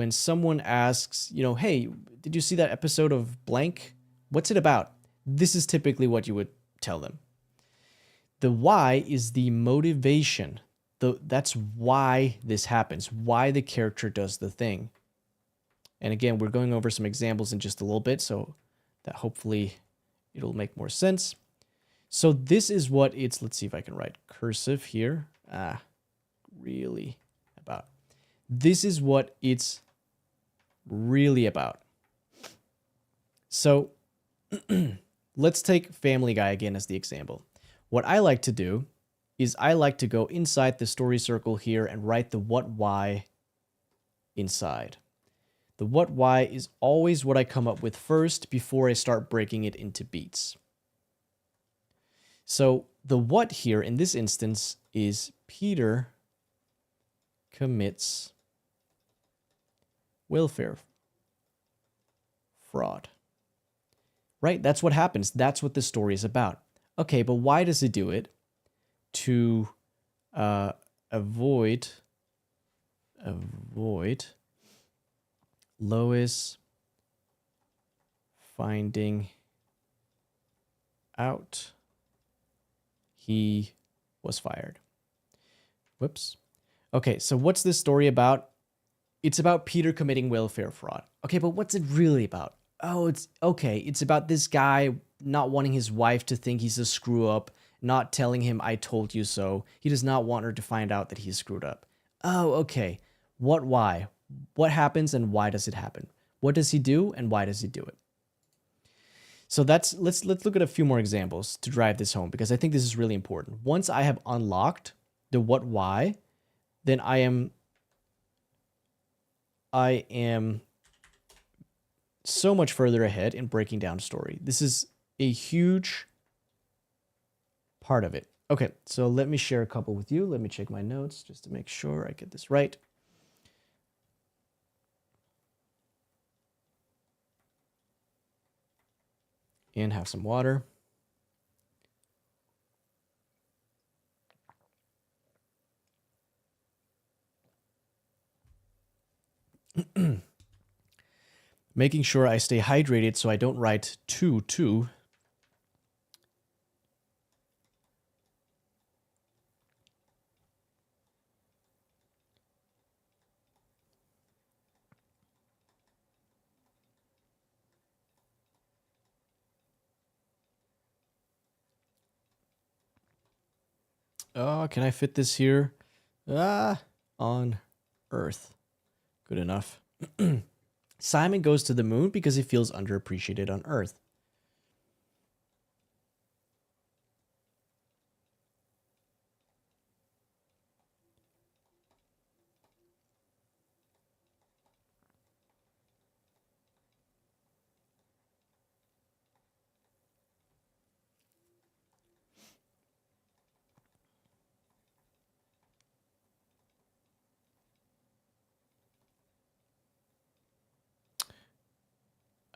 someone asks, hey, did you see that episode of blank? What's it about? This is typically what you would tell them. The why is the motivation. That's why this happens, why the character does the thing. And again, we're going over some examples in just a little bit, so that hopefully it'll make more sense. So this is what it's, let's see if I can write cursive here. Really about. This is what it's really about. So let's take Family Guy again as the example. What I like to do is I like to go inside the story circle here and write the what why inside. The what why is always what I come up with first before I start breaking it into beats. So the what here in this instance is Peter commits welfare fraud. Right? That's what happens. That's what the story is about. Okay, but why does it do it? To avoid Lois finding out he was fired. Whoops. Okay, so what's this story about? It's about Peter committing welfare fraud. Okay, but what's it really about? Oh, it's okay. It's about this guy not wanting his wife to think he's a screw up, not telling him I told you so. He does not want her to find out that he's screwed up. Oh, okay. Why? What happens and why does it happen? What does he do and why does he do it? So let's look at a few more examples to drive this home, because I think this is really important. Once I have unlocked the what why, then I am so much further ahead in breaking down story. This is a huge part of it. Okay, so let me share a couple with you. Let me check my notes just to make sure I get this right. And have some water. Making sure I stay hydrated so I don't write too. Oh, can I fit this here? On Earth. Good enough. Simon goes to the moon because he feels underappreciated on Earth.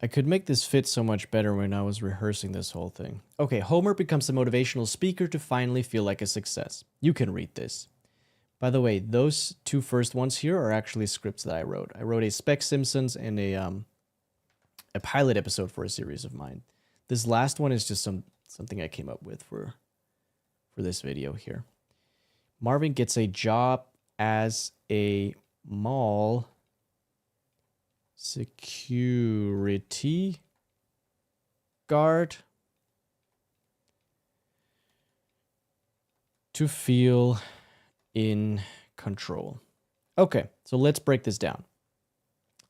I could make this fit so much better when I was rehearsing this whole thing. Okay, Homer becomes a motivational speaker to finally feel like a success. You can read this. By the way, those two first ones here are actually scripts that I wrote. I wrote a Spec Simpsons and a pilot episode for a series of mine. This last one is just something I came up with for this video here. Marvin gets a job as a mall security guard to feel in control. Okay, so let's break this down.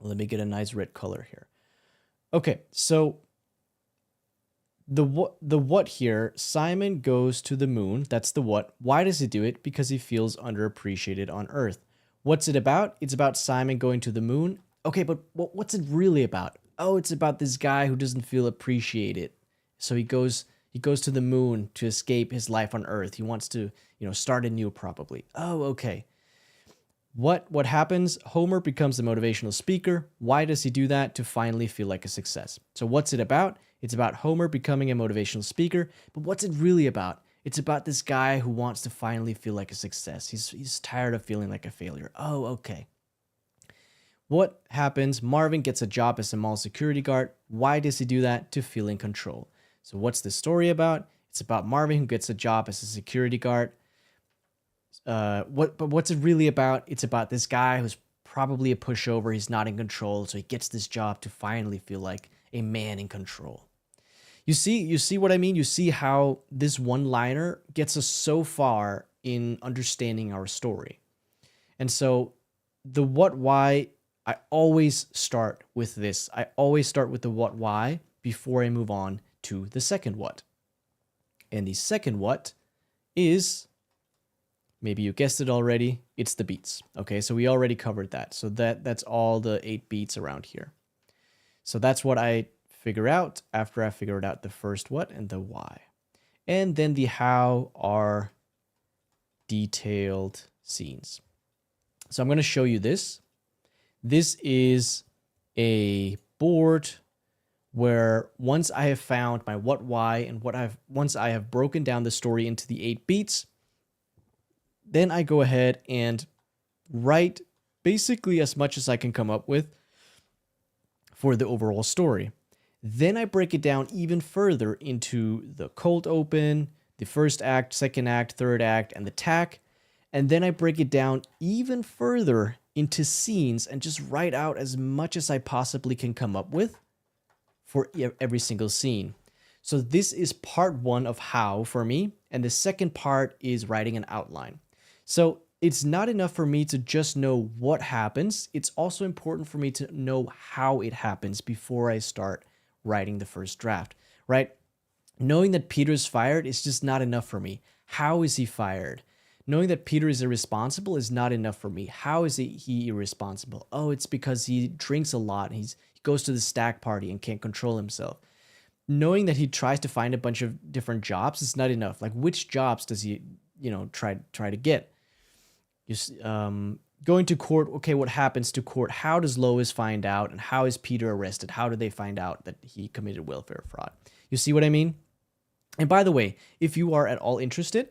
Let me get a nice red color here. Okay, so the what here, Simon goes to the moon. That's the what. Why does he do it? Because he feels underappreciated on Earth. What's it about? It's about Simon going to the moon. Okay, but what's it really about? Oh, it's about this guy who doesn't feel appreciated. So he goes to the moon to escape his life on Earth. He wants to, start anew probably. Oh, okay. What happens? Homer becomes the motivational speaker. Why does he do that? To finally feel like a success. So what's it about? It's about Homer becoming a motivational speaker. But what's it really about? It's about this guy who wants to finally feel like a success. He's tired of feeling like a failure. Oh, okay. What happens? Marvin gets a job as a mall security guard. Why does he do that? To feel in control. So what's the story about? It's about Marvin who gets a job as a security guard. But what's it really about? It's about this guy who's probably a pushover. He's not in control, so he gets this job to finally feel like a man in control. You see what I mean? You see how this one-liner gets us so far in understanding our story. And so the what why, I always start with this. I always start with the what why before I move on to the second what. And the second what is, maybe you guessed it already, it's the beats. Okay, so we already covered that. So that's all the 8 beats around here. So that's what I figure out after I figured out the first what and the why. And then the how are detailed scenes. So I'm going to show you this. This is a board where once I have found my what, why, and once I have broken down the story into the 8 beats, then I go ahead and write basically as much as I can come up with for the overall story. Then I break it down even further into the cold open, the first act, second act, third act, and the tack. And then I break it down even further into scenes and just write out as much as I possibly can come up with for every single scene. So this is part 1 of how for me, and the second part is writing an outline. So it's not enough for me to just know what happens. It's also important for me to know how it happens before I start writing the first draft, right? Knowing that Peter's fired is just not enough for me. How is he fired? Knowing that Peter is irresponsible is not enough for me. How is he irresponsible? Oh, it's because he drinks a lot. And he goes to the stag party and can't control himself. Knowing that he tries to find a bunch of different jobs is not enough. Like, which jobs does he, try to get? Just going to court. Okay, what happens to court? How does Lois find out? And how is Peter arrested? How do they find out that he committed welfare fraud? You see what I mean? And by the way, if you are at all interested,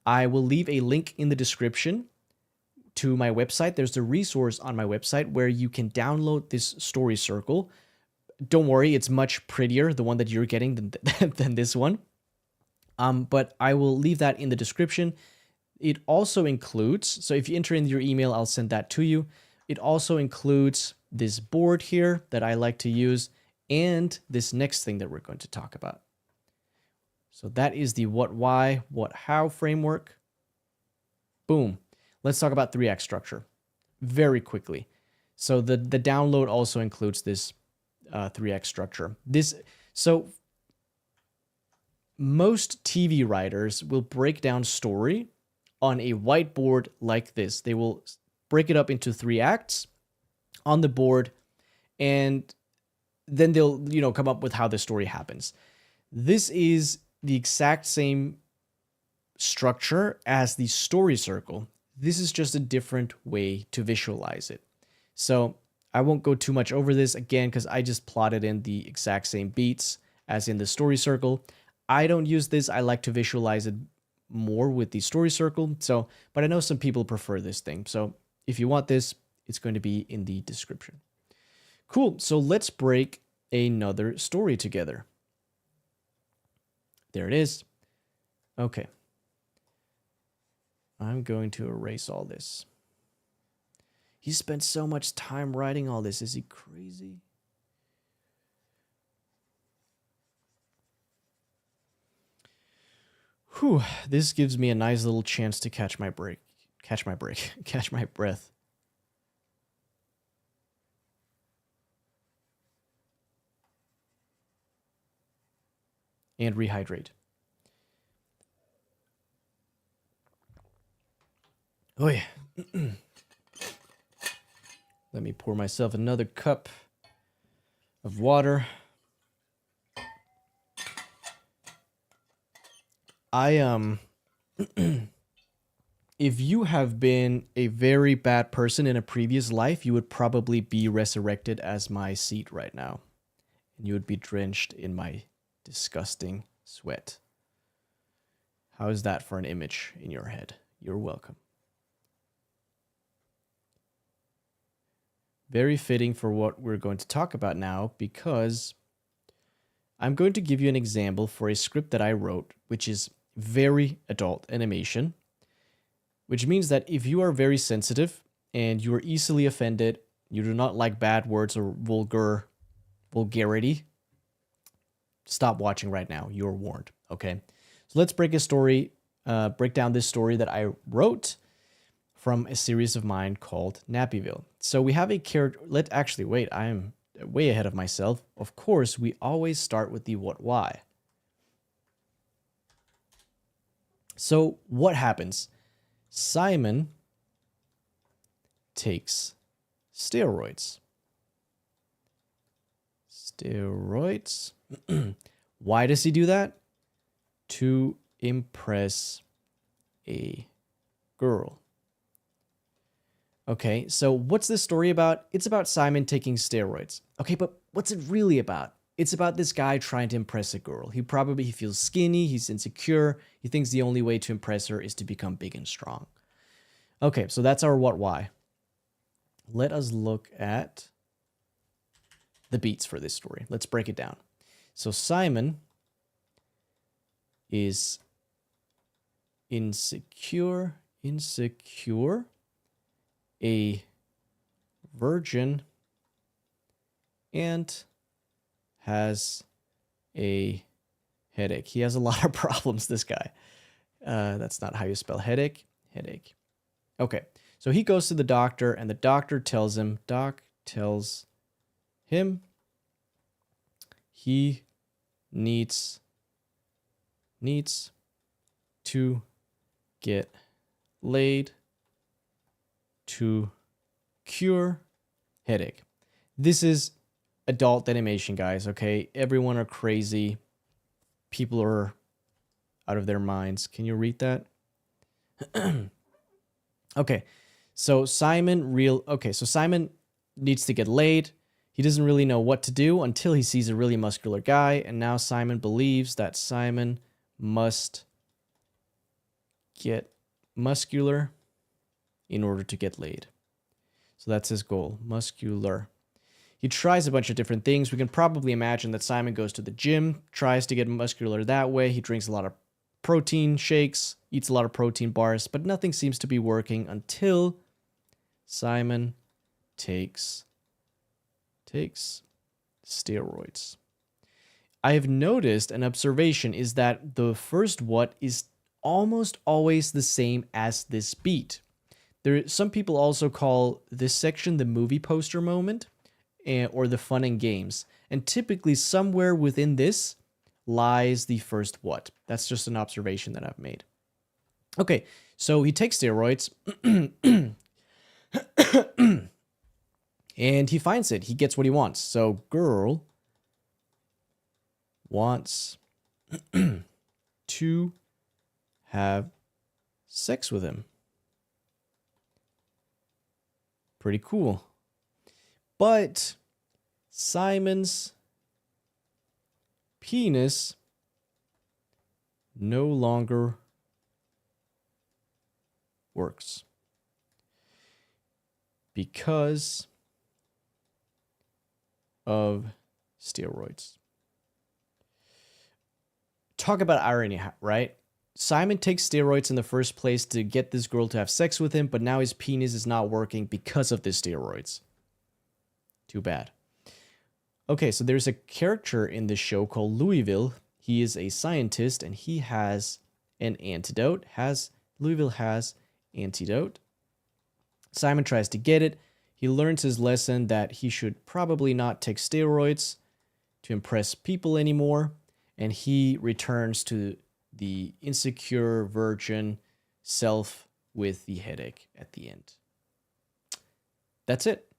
I will leave a link in the description to my website. There's a resource on my website where you can download this story circle. Don't worry, it's much prettier, the one that you're getting, than this one. But I will leave that in the description. It also includes, so if you enter in your email, I'll send that to you. It also includes this board here that I like to use and this next thing that we're going to talk about. So that is the what, why, what, how framework. Boom. Let's talk about 3-act structure very quickly. So the download also includes this 3-act structure. So most TV writers will break down story on a whiteboard like this. They will break it up into 3 acts on the board, and then they'll, come up with how the story happens. This is the exact same structure as the story circle. This is just a different way to visualize it. So I won't go too much over this again because I just plotted in the exact same beats as in the story circle. I don't use this. I like to visualize it more with the story circle. But I know some people prefer this thing. So if you want this, it's going to be in the description. Cool. So let's break another story together. There it is. Okay. I'm going to erase all this. He spent so much time writing all this. Is he crazy? Whew, this gives me a nice little chance to catch my breath. And rehydrate. Oh yeah. Let me pour myself another cup of water. If you have been a very bad person in a previous life, you would probably be resurrected as my seed right now. And you would be drenched in my disgusting sweat. How is that for an image in your head? You're welcome. Very fitting for what we're going to talk about now, because I'm going to give you an example for a script that I wrote, which is very adult animation, which means that if you are very sensitive and you are easily offended, you do not like bad words or vulgarity, stop watching right now. You're warned. Okay. So let's break down this story that I wrote from a series of mine called Nappyville. So we have a character. Wait, I am way ahead of myself. Of course, we always start with the what, why. So what happens? Simon takes steroids. Why does he do that? To impress a girl. Okay, so what's this story about? It's about Simon taking steroids. Okay, but what's it really about? It's about this guy trying to impress a girl. He feels skinny, he's insecure, he thinks the only way to impress her is to become big and strong. Okay, so that's our what, why. Let us look at the beats for this story. Let's break it down. So Simon is insecure, a virgin, and has a headache. He has a lot of problems, this guy. That's not how you spell headache. Headache. Okay, so he goes to the doctor, and the doctor tells him, he needs to get laid to cure headache. This is adult animation, guys, okay? Everyone are crazy. People are out of their minds. Can you read that? Okay. So Simon needs to get laid. He doesn't really know what to do until he sees a really muscular guy, and now Simon believes that Simon must get muscular in order to get laid. So that's his goal, muscular. He tries a bunch of different things. We can probably imagine that Simon goes to the gym, tries to get muscular that way. He drinks a lot of protein shakes, eats a lot of protein bars, but nothing seems to be working until Simon takes steroids. I have noticed an observation is that the first what is almost always the same as this beat. Some people also call this section the movie poster moment or the fun and games. And typically somewhere within this lies the first what. That's just an observation that I've made. Okay, so he takes steroids and he finds it. He gets what he wants. So girl wants to have sex with him. Pretty cool. But Simon's penis no longer works because of steroids. Talk about irony, right? Simon takes steroids in the first place to get this girl to have sex with him, but now his penis is not working because of the steroids. Too bad. Okay, so there's a character in this show called Louisville. He is a scientist, and he has an antidote. Louisville has antidote. Simon tries to get it. He learns his lesson that he should probably not take steroids to impress people anymore, and he returns to the insecure virgin self with the headache at the end. That's it.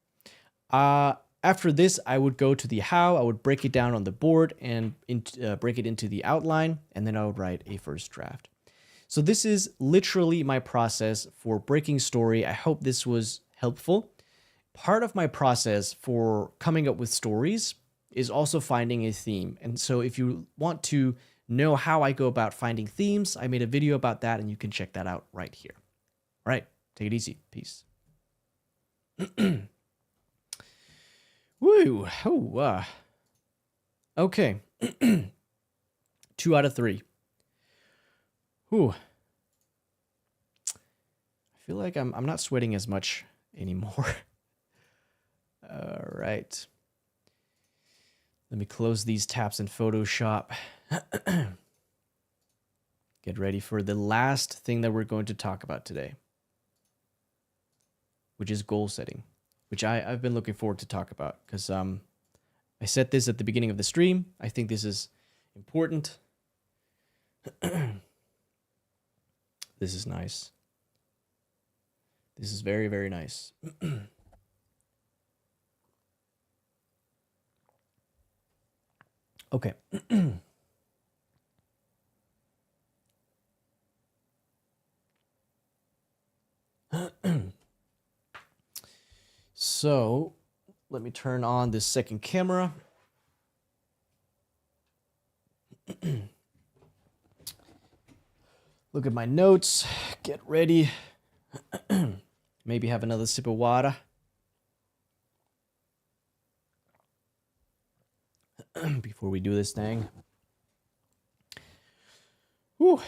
After this, I would go to the how. I would break it down on the board and break it into the outline, and then I would write a first draft. So this is literally my process for breaking story. I hope this was helpful. Part of my process for coming up with stories is also finding a theme. And so if you want to know how I go about finding themes, I made a video about that, and you can check that out right here. All right, take it easy. Peace. Woo. Okay. 2 out of 3. Whew. I feel like I'm not sweating as much anymore. All right. Let me close these tabs in Photoshop. Get ready for the last thing that we're going to talk about today, which is goal setting, which I've been looking forward to talk about because I said this at the beginning of the stream. I think this is important. This is nice. This is very, very nice. Okay. So let me turn on this second camera. Look at my notes. Get ready. Maybe have another sip of water. Before we do this thing. Whew.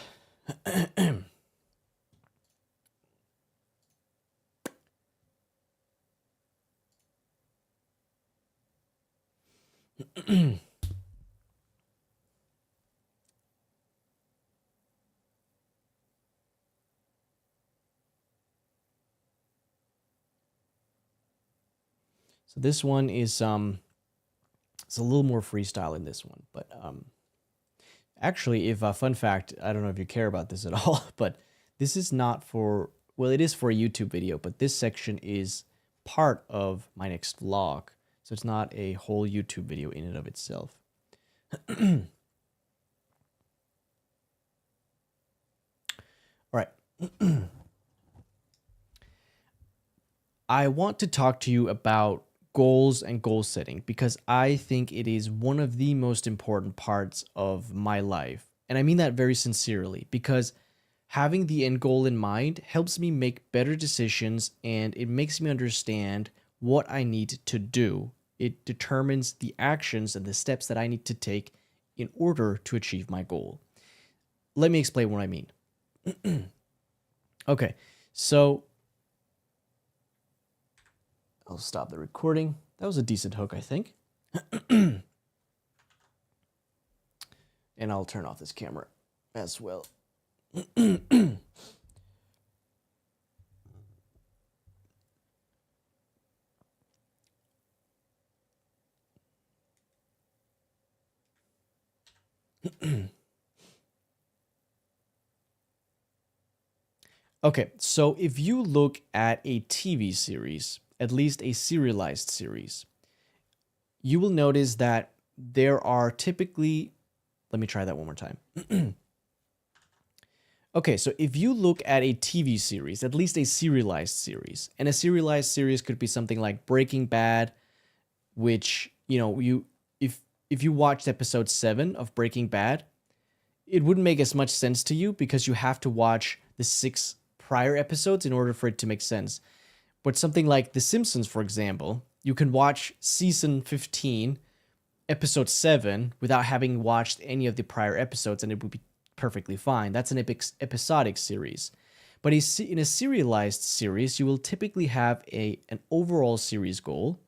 So this one is it's a little more freestyle in this one, but actually, if fun fact, I don't know if you care about this at all, but this is not for, well, it is for a YouTube video, but this section is part of my next vlog, so it's not a whole YouTube video in and of itself. All right. I want to talk to you about goals and goal setting because I think it is one of the most important parts of my life. And I mean that very sincerely because having the end goal in mind helps me make better decisions and it makes me understand what I need to do. It determines the actions and the steps that I need to take in order to achieve my goal. Let me explain what I mean. Okay, so I'll stop the recording. That was a decent hook, I think. And I'll turn off this camera as well. Okay, so if you look at a TV series, at least a serialized series, you will notice that there are typically, let me try that one more time. Okay, so if you look at a TV series, at least a serialized series, and a serialized series could be something like Breaking Bad, which, if you watched episode 7 of Breaking Bad, it wouldn't make as much sense to you because you have to watch the 6 prior episodes in order for it to make sense. But something like The Simpsons, for example, you can watch season 15, episode 7, without having watched any of the prior episodes, and it would be perfectly fine. That's an episodic series. But in a serialized series, you will typically have an overall series goal.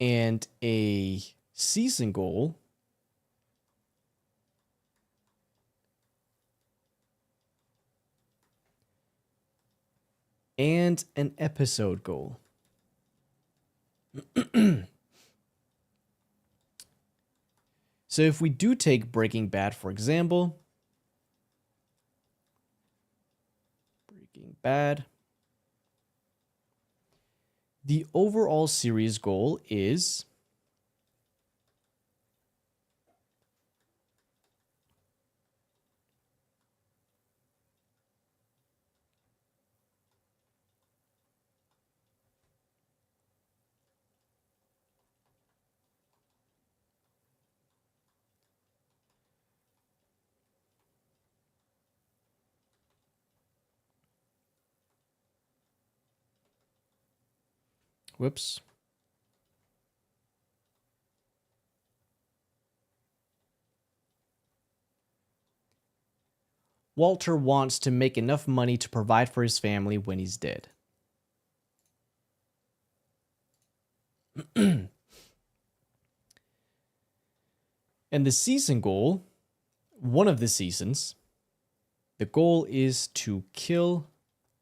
And a season goal. And an episode goal. So if we do take Breaking Bad, for example, Breaking Bad, the overall series goal is Whoops. Walter wants to make enough money to provide for his family when he's dead. And the season goal, one of the seasons, the goal is to kill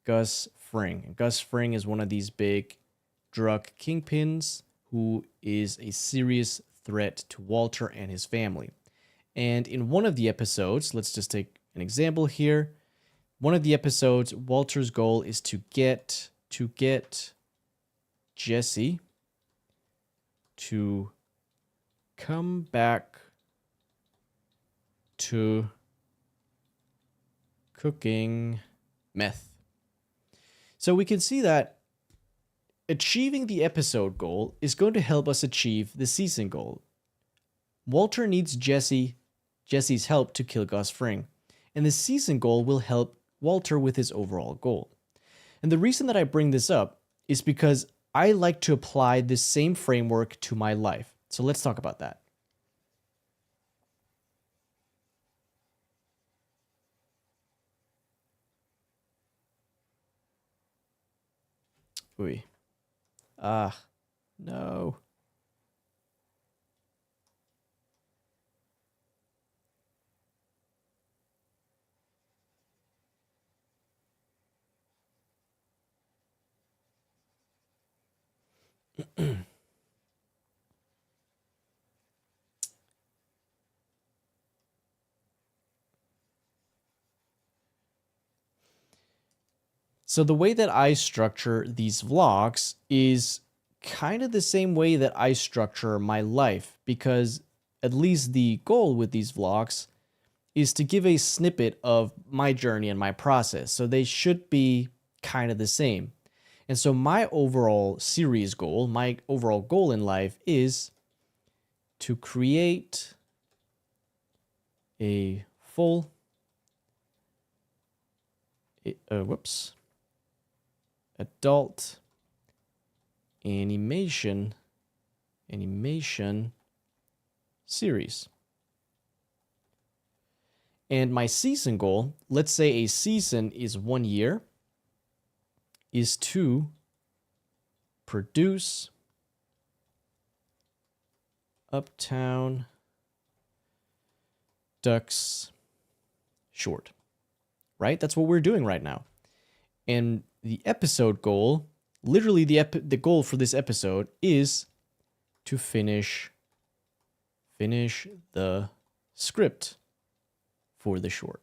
Gus Fring. Gus Fring is one of these big drug kingpins who is a serious threat to Walter and his family. And in one of the episodes, let's just take an example here. One of the episodes, Walter's goal is to get Jesse to come back to cooking meth. So we can see that achieving the episode goal is going to help us achieve the season goal. Walter needs Jesse's help to kill Gus Fring, and the season goal will help Walter with his overall goal. And the reason that I bring this up is because I like to apply this same framework to my life. So let's talk about that. Ooh. No. So the way that I structure these vlogs is kind of the same way that I structure my life, because at least the goal with these vlogs is to give a snippet of my journey and my process. So they should be kind of the same. And so my overall series goal, my overall goal in life is to create a full adult animation series. And my season goal, let's say a season is 1 year, is to produce Uptown Ducks short, right? That's what we're doing right now. And the episode goal, literally the goal for this episode is to finish the script for the short,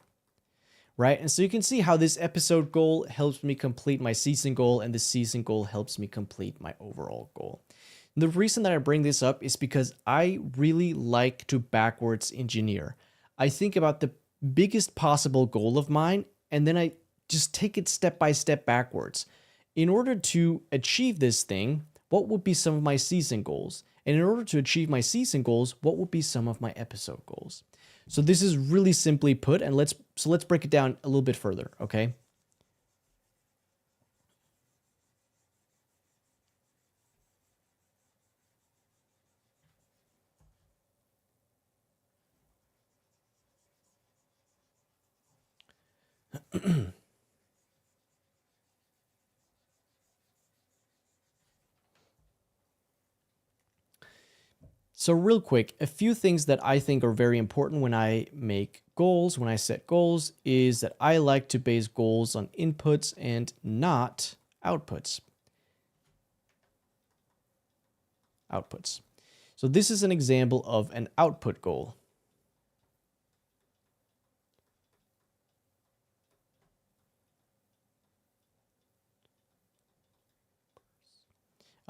right? And so you can see how this episode goal helps me complete my season goal, and the season goal helps me complete my overall goal. And the reason that I bring this up is because I really like to backwards engineer. I think about the biggest possible goal of mine, and then I just take it step by step backwards. In order to achieve this thing, what would be some of my season goals? And in order to achieve my season goals, what would be some of my episode goals? So this is really simply put, and let's break it down a little bit further, okay? So real quick, a few things that I think are very important when I make goals, when I set goals, is that I like to base goals on inputs and not outputs. So this is an example of an output goal.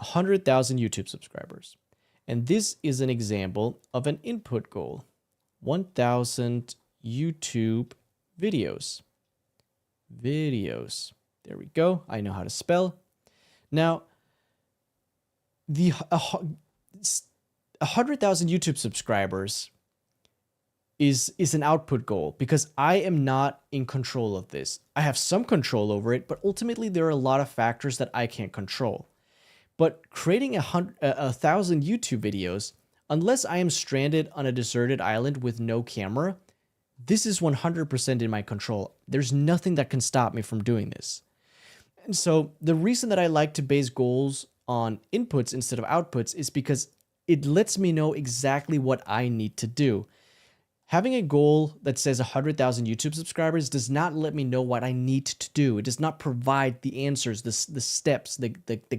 $100,000 YouTube subscribers. And this is an example of an input goal. 1,000 YouTube videos. There we go. I know how to spell. Now, the 100,000 YouTube subscribers is an output goal because I am not in control of this. I have some control over it, but ultimately there are a lot of factors that I can't control. But creating 1,000 YouTube videos, unless I am stranded on a deserted island with no camera, this is 100% in my control. There's nothing that can stop me from doing this. And so the reason that I like to base goals on inputs instead of outputs is because it lets me know exactly what I need to do. Having a goal that says 100,000 YouTube subscribers does not let me know what I need to do. It does not provide the answers, the steps, the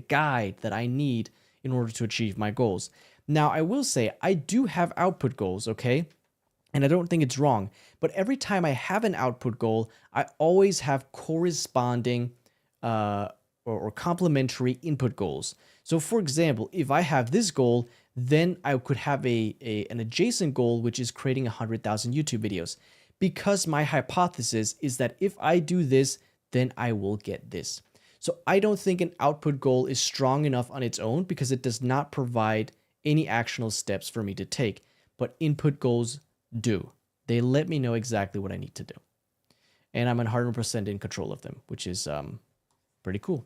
guide that I need in order to achieve my goals. Now, I will say I do have output goals, okay? And I don't think it's wrong. But every time I have an output goal, I always have corresponding or complementary input goals. So for example, if I have this goal, then I could have an adjacent goal, which is creating 100,000 YouTube videos. Because my hypothesis is that if I do this, then I will get this. So I don't think an output goal is strong enough on its own because it does not provide any actionable steps for me to take. But input goals do. They let me know exactly what I need to do. And I'm 100% in control of them, which is pretty cool.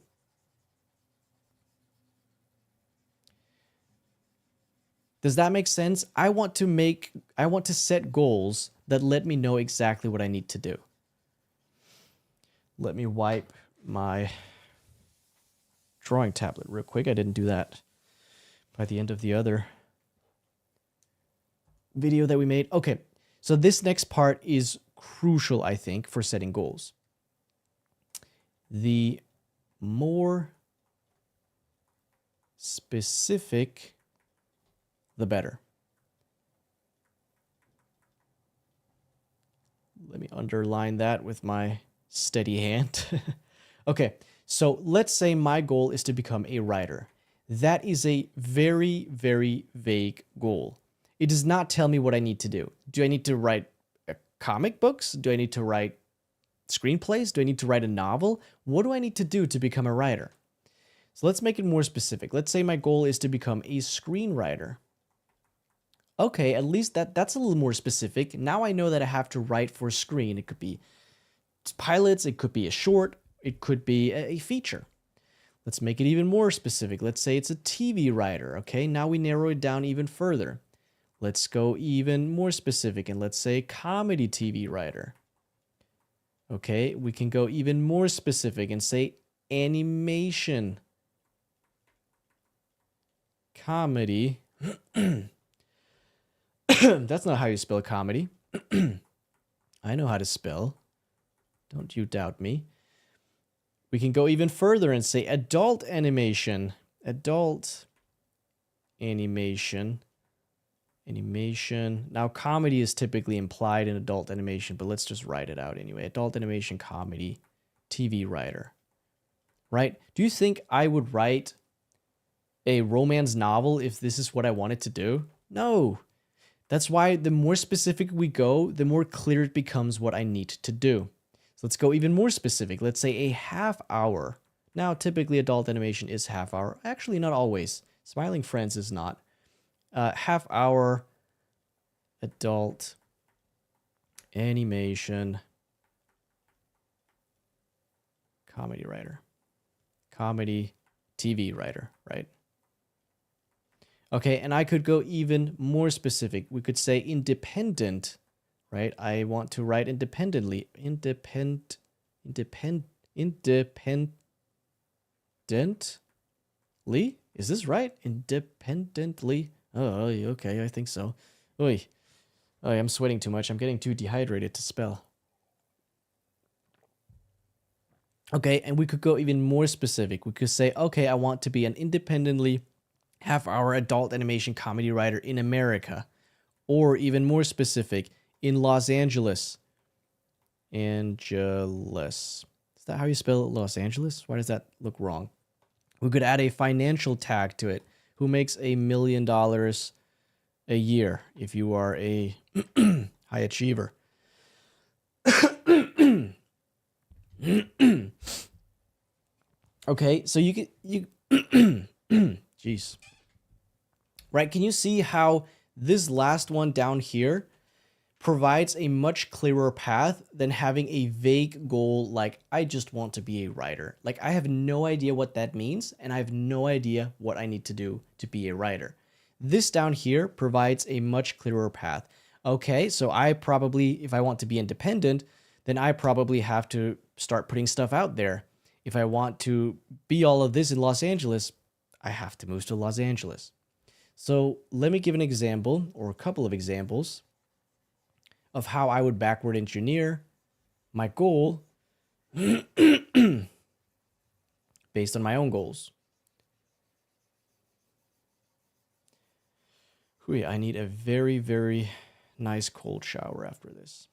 Does that make sense? I want to set goals that let me know exactly what I need to do. Let me wipe my drawing tablet real quick. I didn't do that by the end of the other video that we made. Okay, so this next part is crucial, I think, for setting goals. The more specific, the better. Let me underline that with my steady hand. Okay, so let's say my goal is to become a writer. That is a very, very vague goal. It does not tell me what I need to do. Do I need to write comic books? Do I need to write screenplays? Do I need to write a novel? What do I need to do to become a writer? So let's make it more specific. Let's say my goal is to become a screenwriter. Okay, at least that's a little more specific. Now I know that I have to write for screen. It could be pilots, it could be a short, it could be a feature. Let's make it even more specific. Let's say it's a TV writer. Okay, now we narrow it down even further. Let's go even more specific and let's say comedy TV writer. Okay, we can go even more specific and say animation comedy. That's not how you spell comedy. I know how to spell. Don't you doubt me. We can go even further and say adult animation. Adult animation. Animation. Now, comedy is typically implied in adult animation, but let's just write it out anyway. Adult animation comedy TV writer. Right? Do you think I would write a romance novel if this is what I wanted to do? No. That's why the more specific we go, the more clear it becomes what I need to do. So let's go even more specific. Let's say a half hour. Now, typically adult animation is half hour. Actually, not always. Smiling Friends is not. Half hour adult animation comedy writer. Comedy TV writer, right? Okay, and I could go even more specific. We could say independent, right? I want to write independently. Independently? Is this right? Independently? Oh, okay, I think so. Oy. Oh, I'm sweating too much. I'm getting too dehydrated to spell. Okay, and we could go even more specific. We could say, okay, I want to be an independently half-hour adult animation comedy writer in America. Or even more specific, in Los Angeles. Angeles. Is that how you spell it, Los Angeles? Why does that look wrong? We could add a financial tag to it. Who makes $1 million a year if you are a high achiever? Okay, so you jeez. Right, can you see how this last one down here provides a much clearer path than having a vague goal like, I just want to be a writer. Like, I have no idea what that means, and I have no idea what I need to do to be a writer. This down here provides a much clearer path. Okay, so I probably, if I want to be independent, then I probably have to start putting stuff out there. If I want to be all of this in Los Angeles, I have to move to Los Angeles. So let me give an example, or a couple of examples, of how I would backward engineer my goal based on my own goals. I need a very, very nice cold shower after this.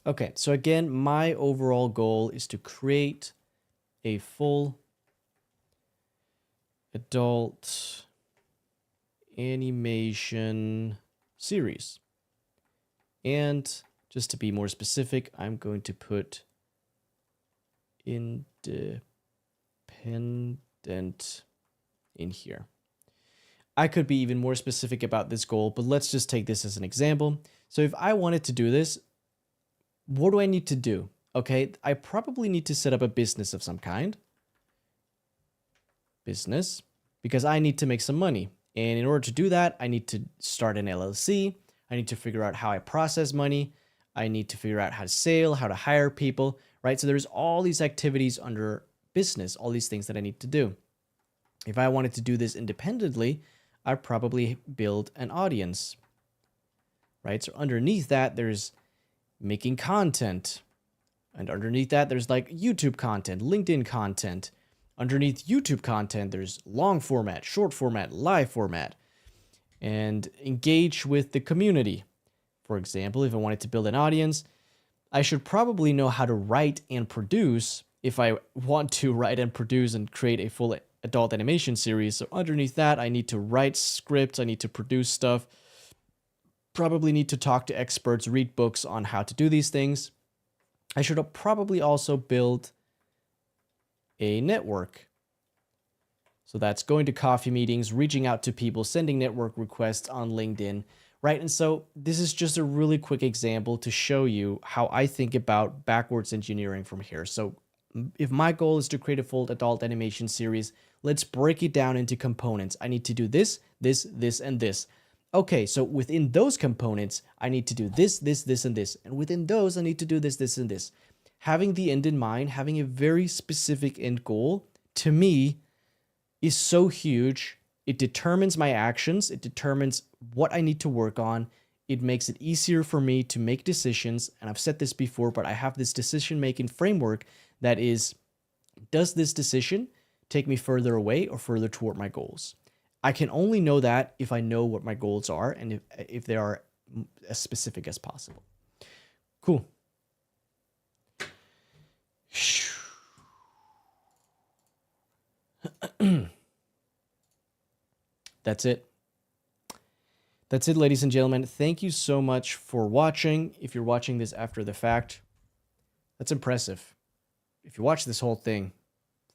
Okay, so again, my overall goal is to create a full adult animation series. And just to be more specific, I'm going to put independent in here. I could be even more specific about this goal, but let's just take this as an example. So if I wanted to do this, what do I need to do? Okay, I probably need to set up a business of some kind. Business, because I need to make some money. And in order to do that, I need to start an LLC. I need to figure out how I process money. I need to figure out how to sell, how to hire people, right? So there's all these activities under business, all these things that I need to do. If I wanted to do this independently, I'd probably build an audience, right? So underneath that, there's making content. And underneath that, there's like YouTube content, LinkedIn content. Underneath YouTube content, there's long format, short format, live format. And engage with the community. For example, if I wanted to build an audience, I should probably know how to write and produce if I want to write and produce and create a full adult animation series. So underneath that, I need to write scripts, I need to produce stuff, probably need to talk to experts, read books on how to do these things. I should probably also build a network. So that's going to coffee meetings, reaching out to people, sending network requests on LinkedIn, right? And so this is just a really quick example to show you how I think about backwards engineering from here. So if my goal is to create a full adult animation series, let's break it down into components. I need to do this, this, this, and this. Okay, so within those components, I need to do this, this, this, and this. And within those, I need to do this, this, and this. Having the end in mind, having a very specific end goal, to me, is so huge. It determines my actions. It determines what I need to work on. It makes it easier for me to make decisions. And I've said this before, but I have this decision-making framework that is, does this decision take me further away or further toward my goals? I can only know that if I know what my goals are and if they are as specific as possible. Cool. That's it. That's it, ladies and gentlemen. Thank you so much for watching. If you're watching this after the fact, that's impressive. If you watch this whole thing,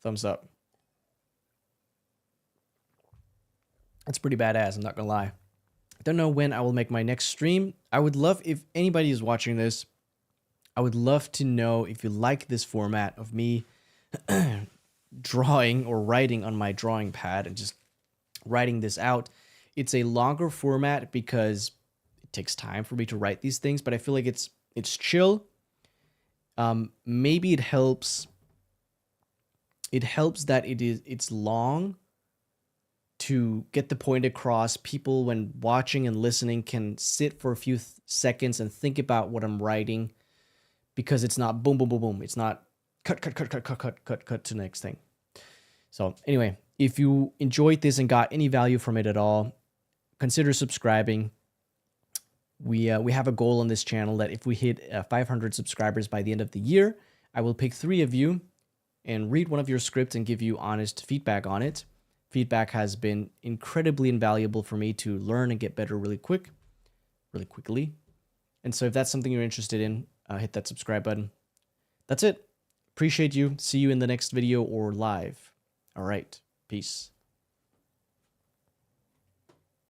thumbs up. That's pretty badass, I'm not gonna lie. I don't know when I will make my next stream. I would love, if anybody is watching this, I would love to know if you like this format of me drawing or writing on my drawing pad and just writing this out. It's a longer format because it takes time for me to write these things, but I feel like it's chill. Maybe it helps. It helps that it's long to get the point across. People, when watching and listening, can sit for a few seconds and think about what I'm writing, because it's not boom, boom, boom, boom. It's not cut to the next thing. So anyway, if you enjoyed this and got any value from it at all, consider subscribing. We have a goal on this channel that if we hit 500 subscribers by the end of the year, I will pick 3 of you and read one of your scripts and give you honest feedback on it. Feedback has been incredibly invaluable for me to learn and get better really quickly. And so if that's something you're interested in, hit that subscribe button. That's it. Appreciate you. See you in the next video or live. All right. Peace.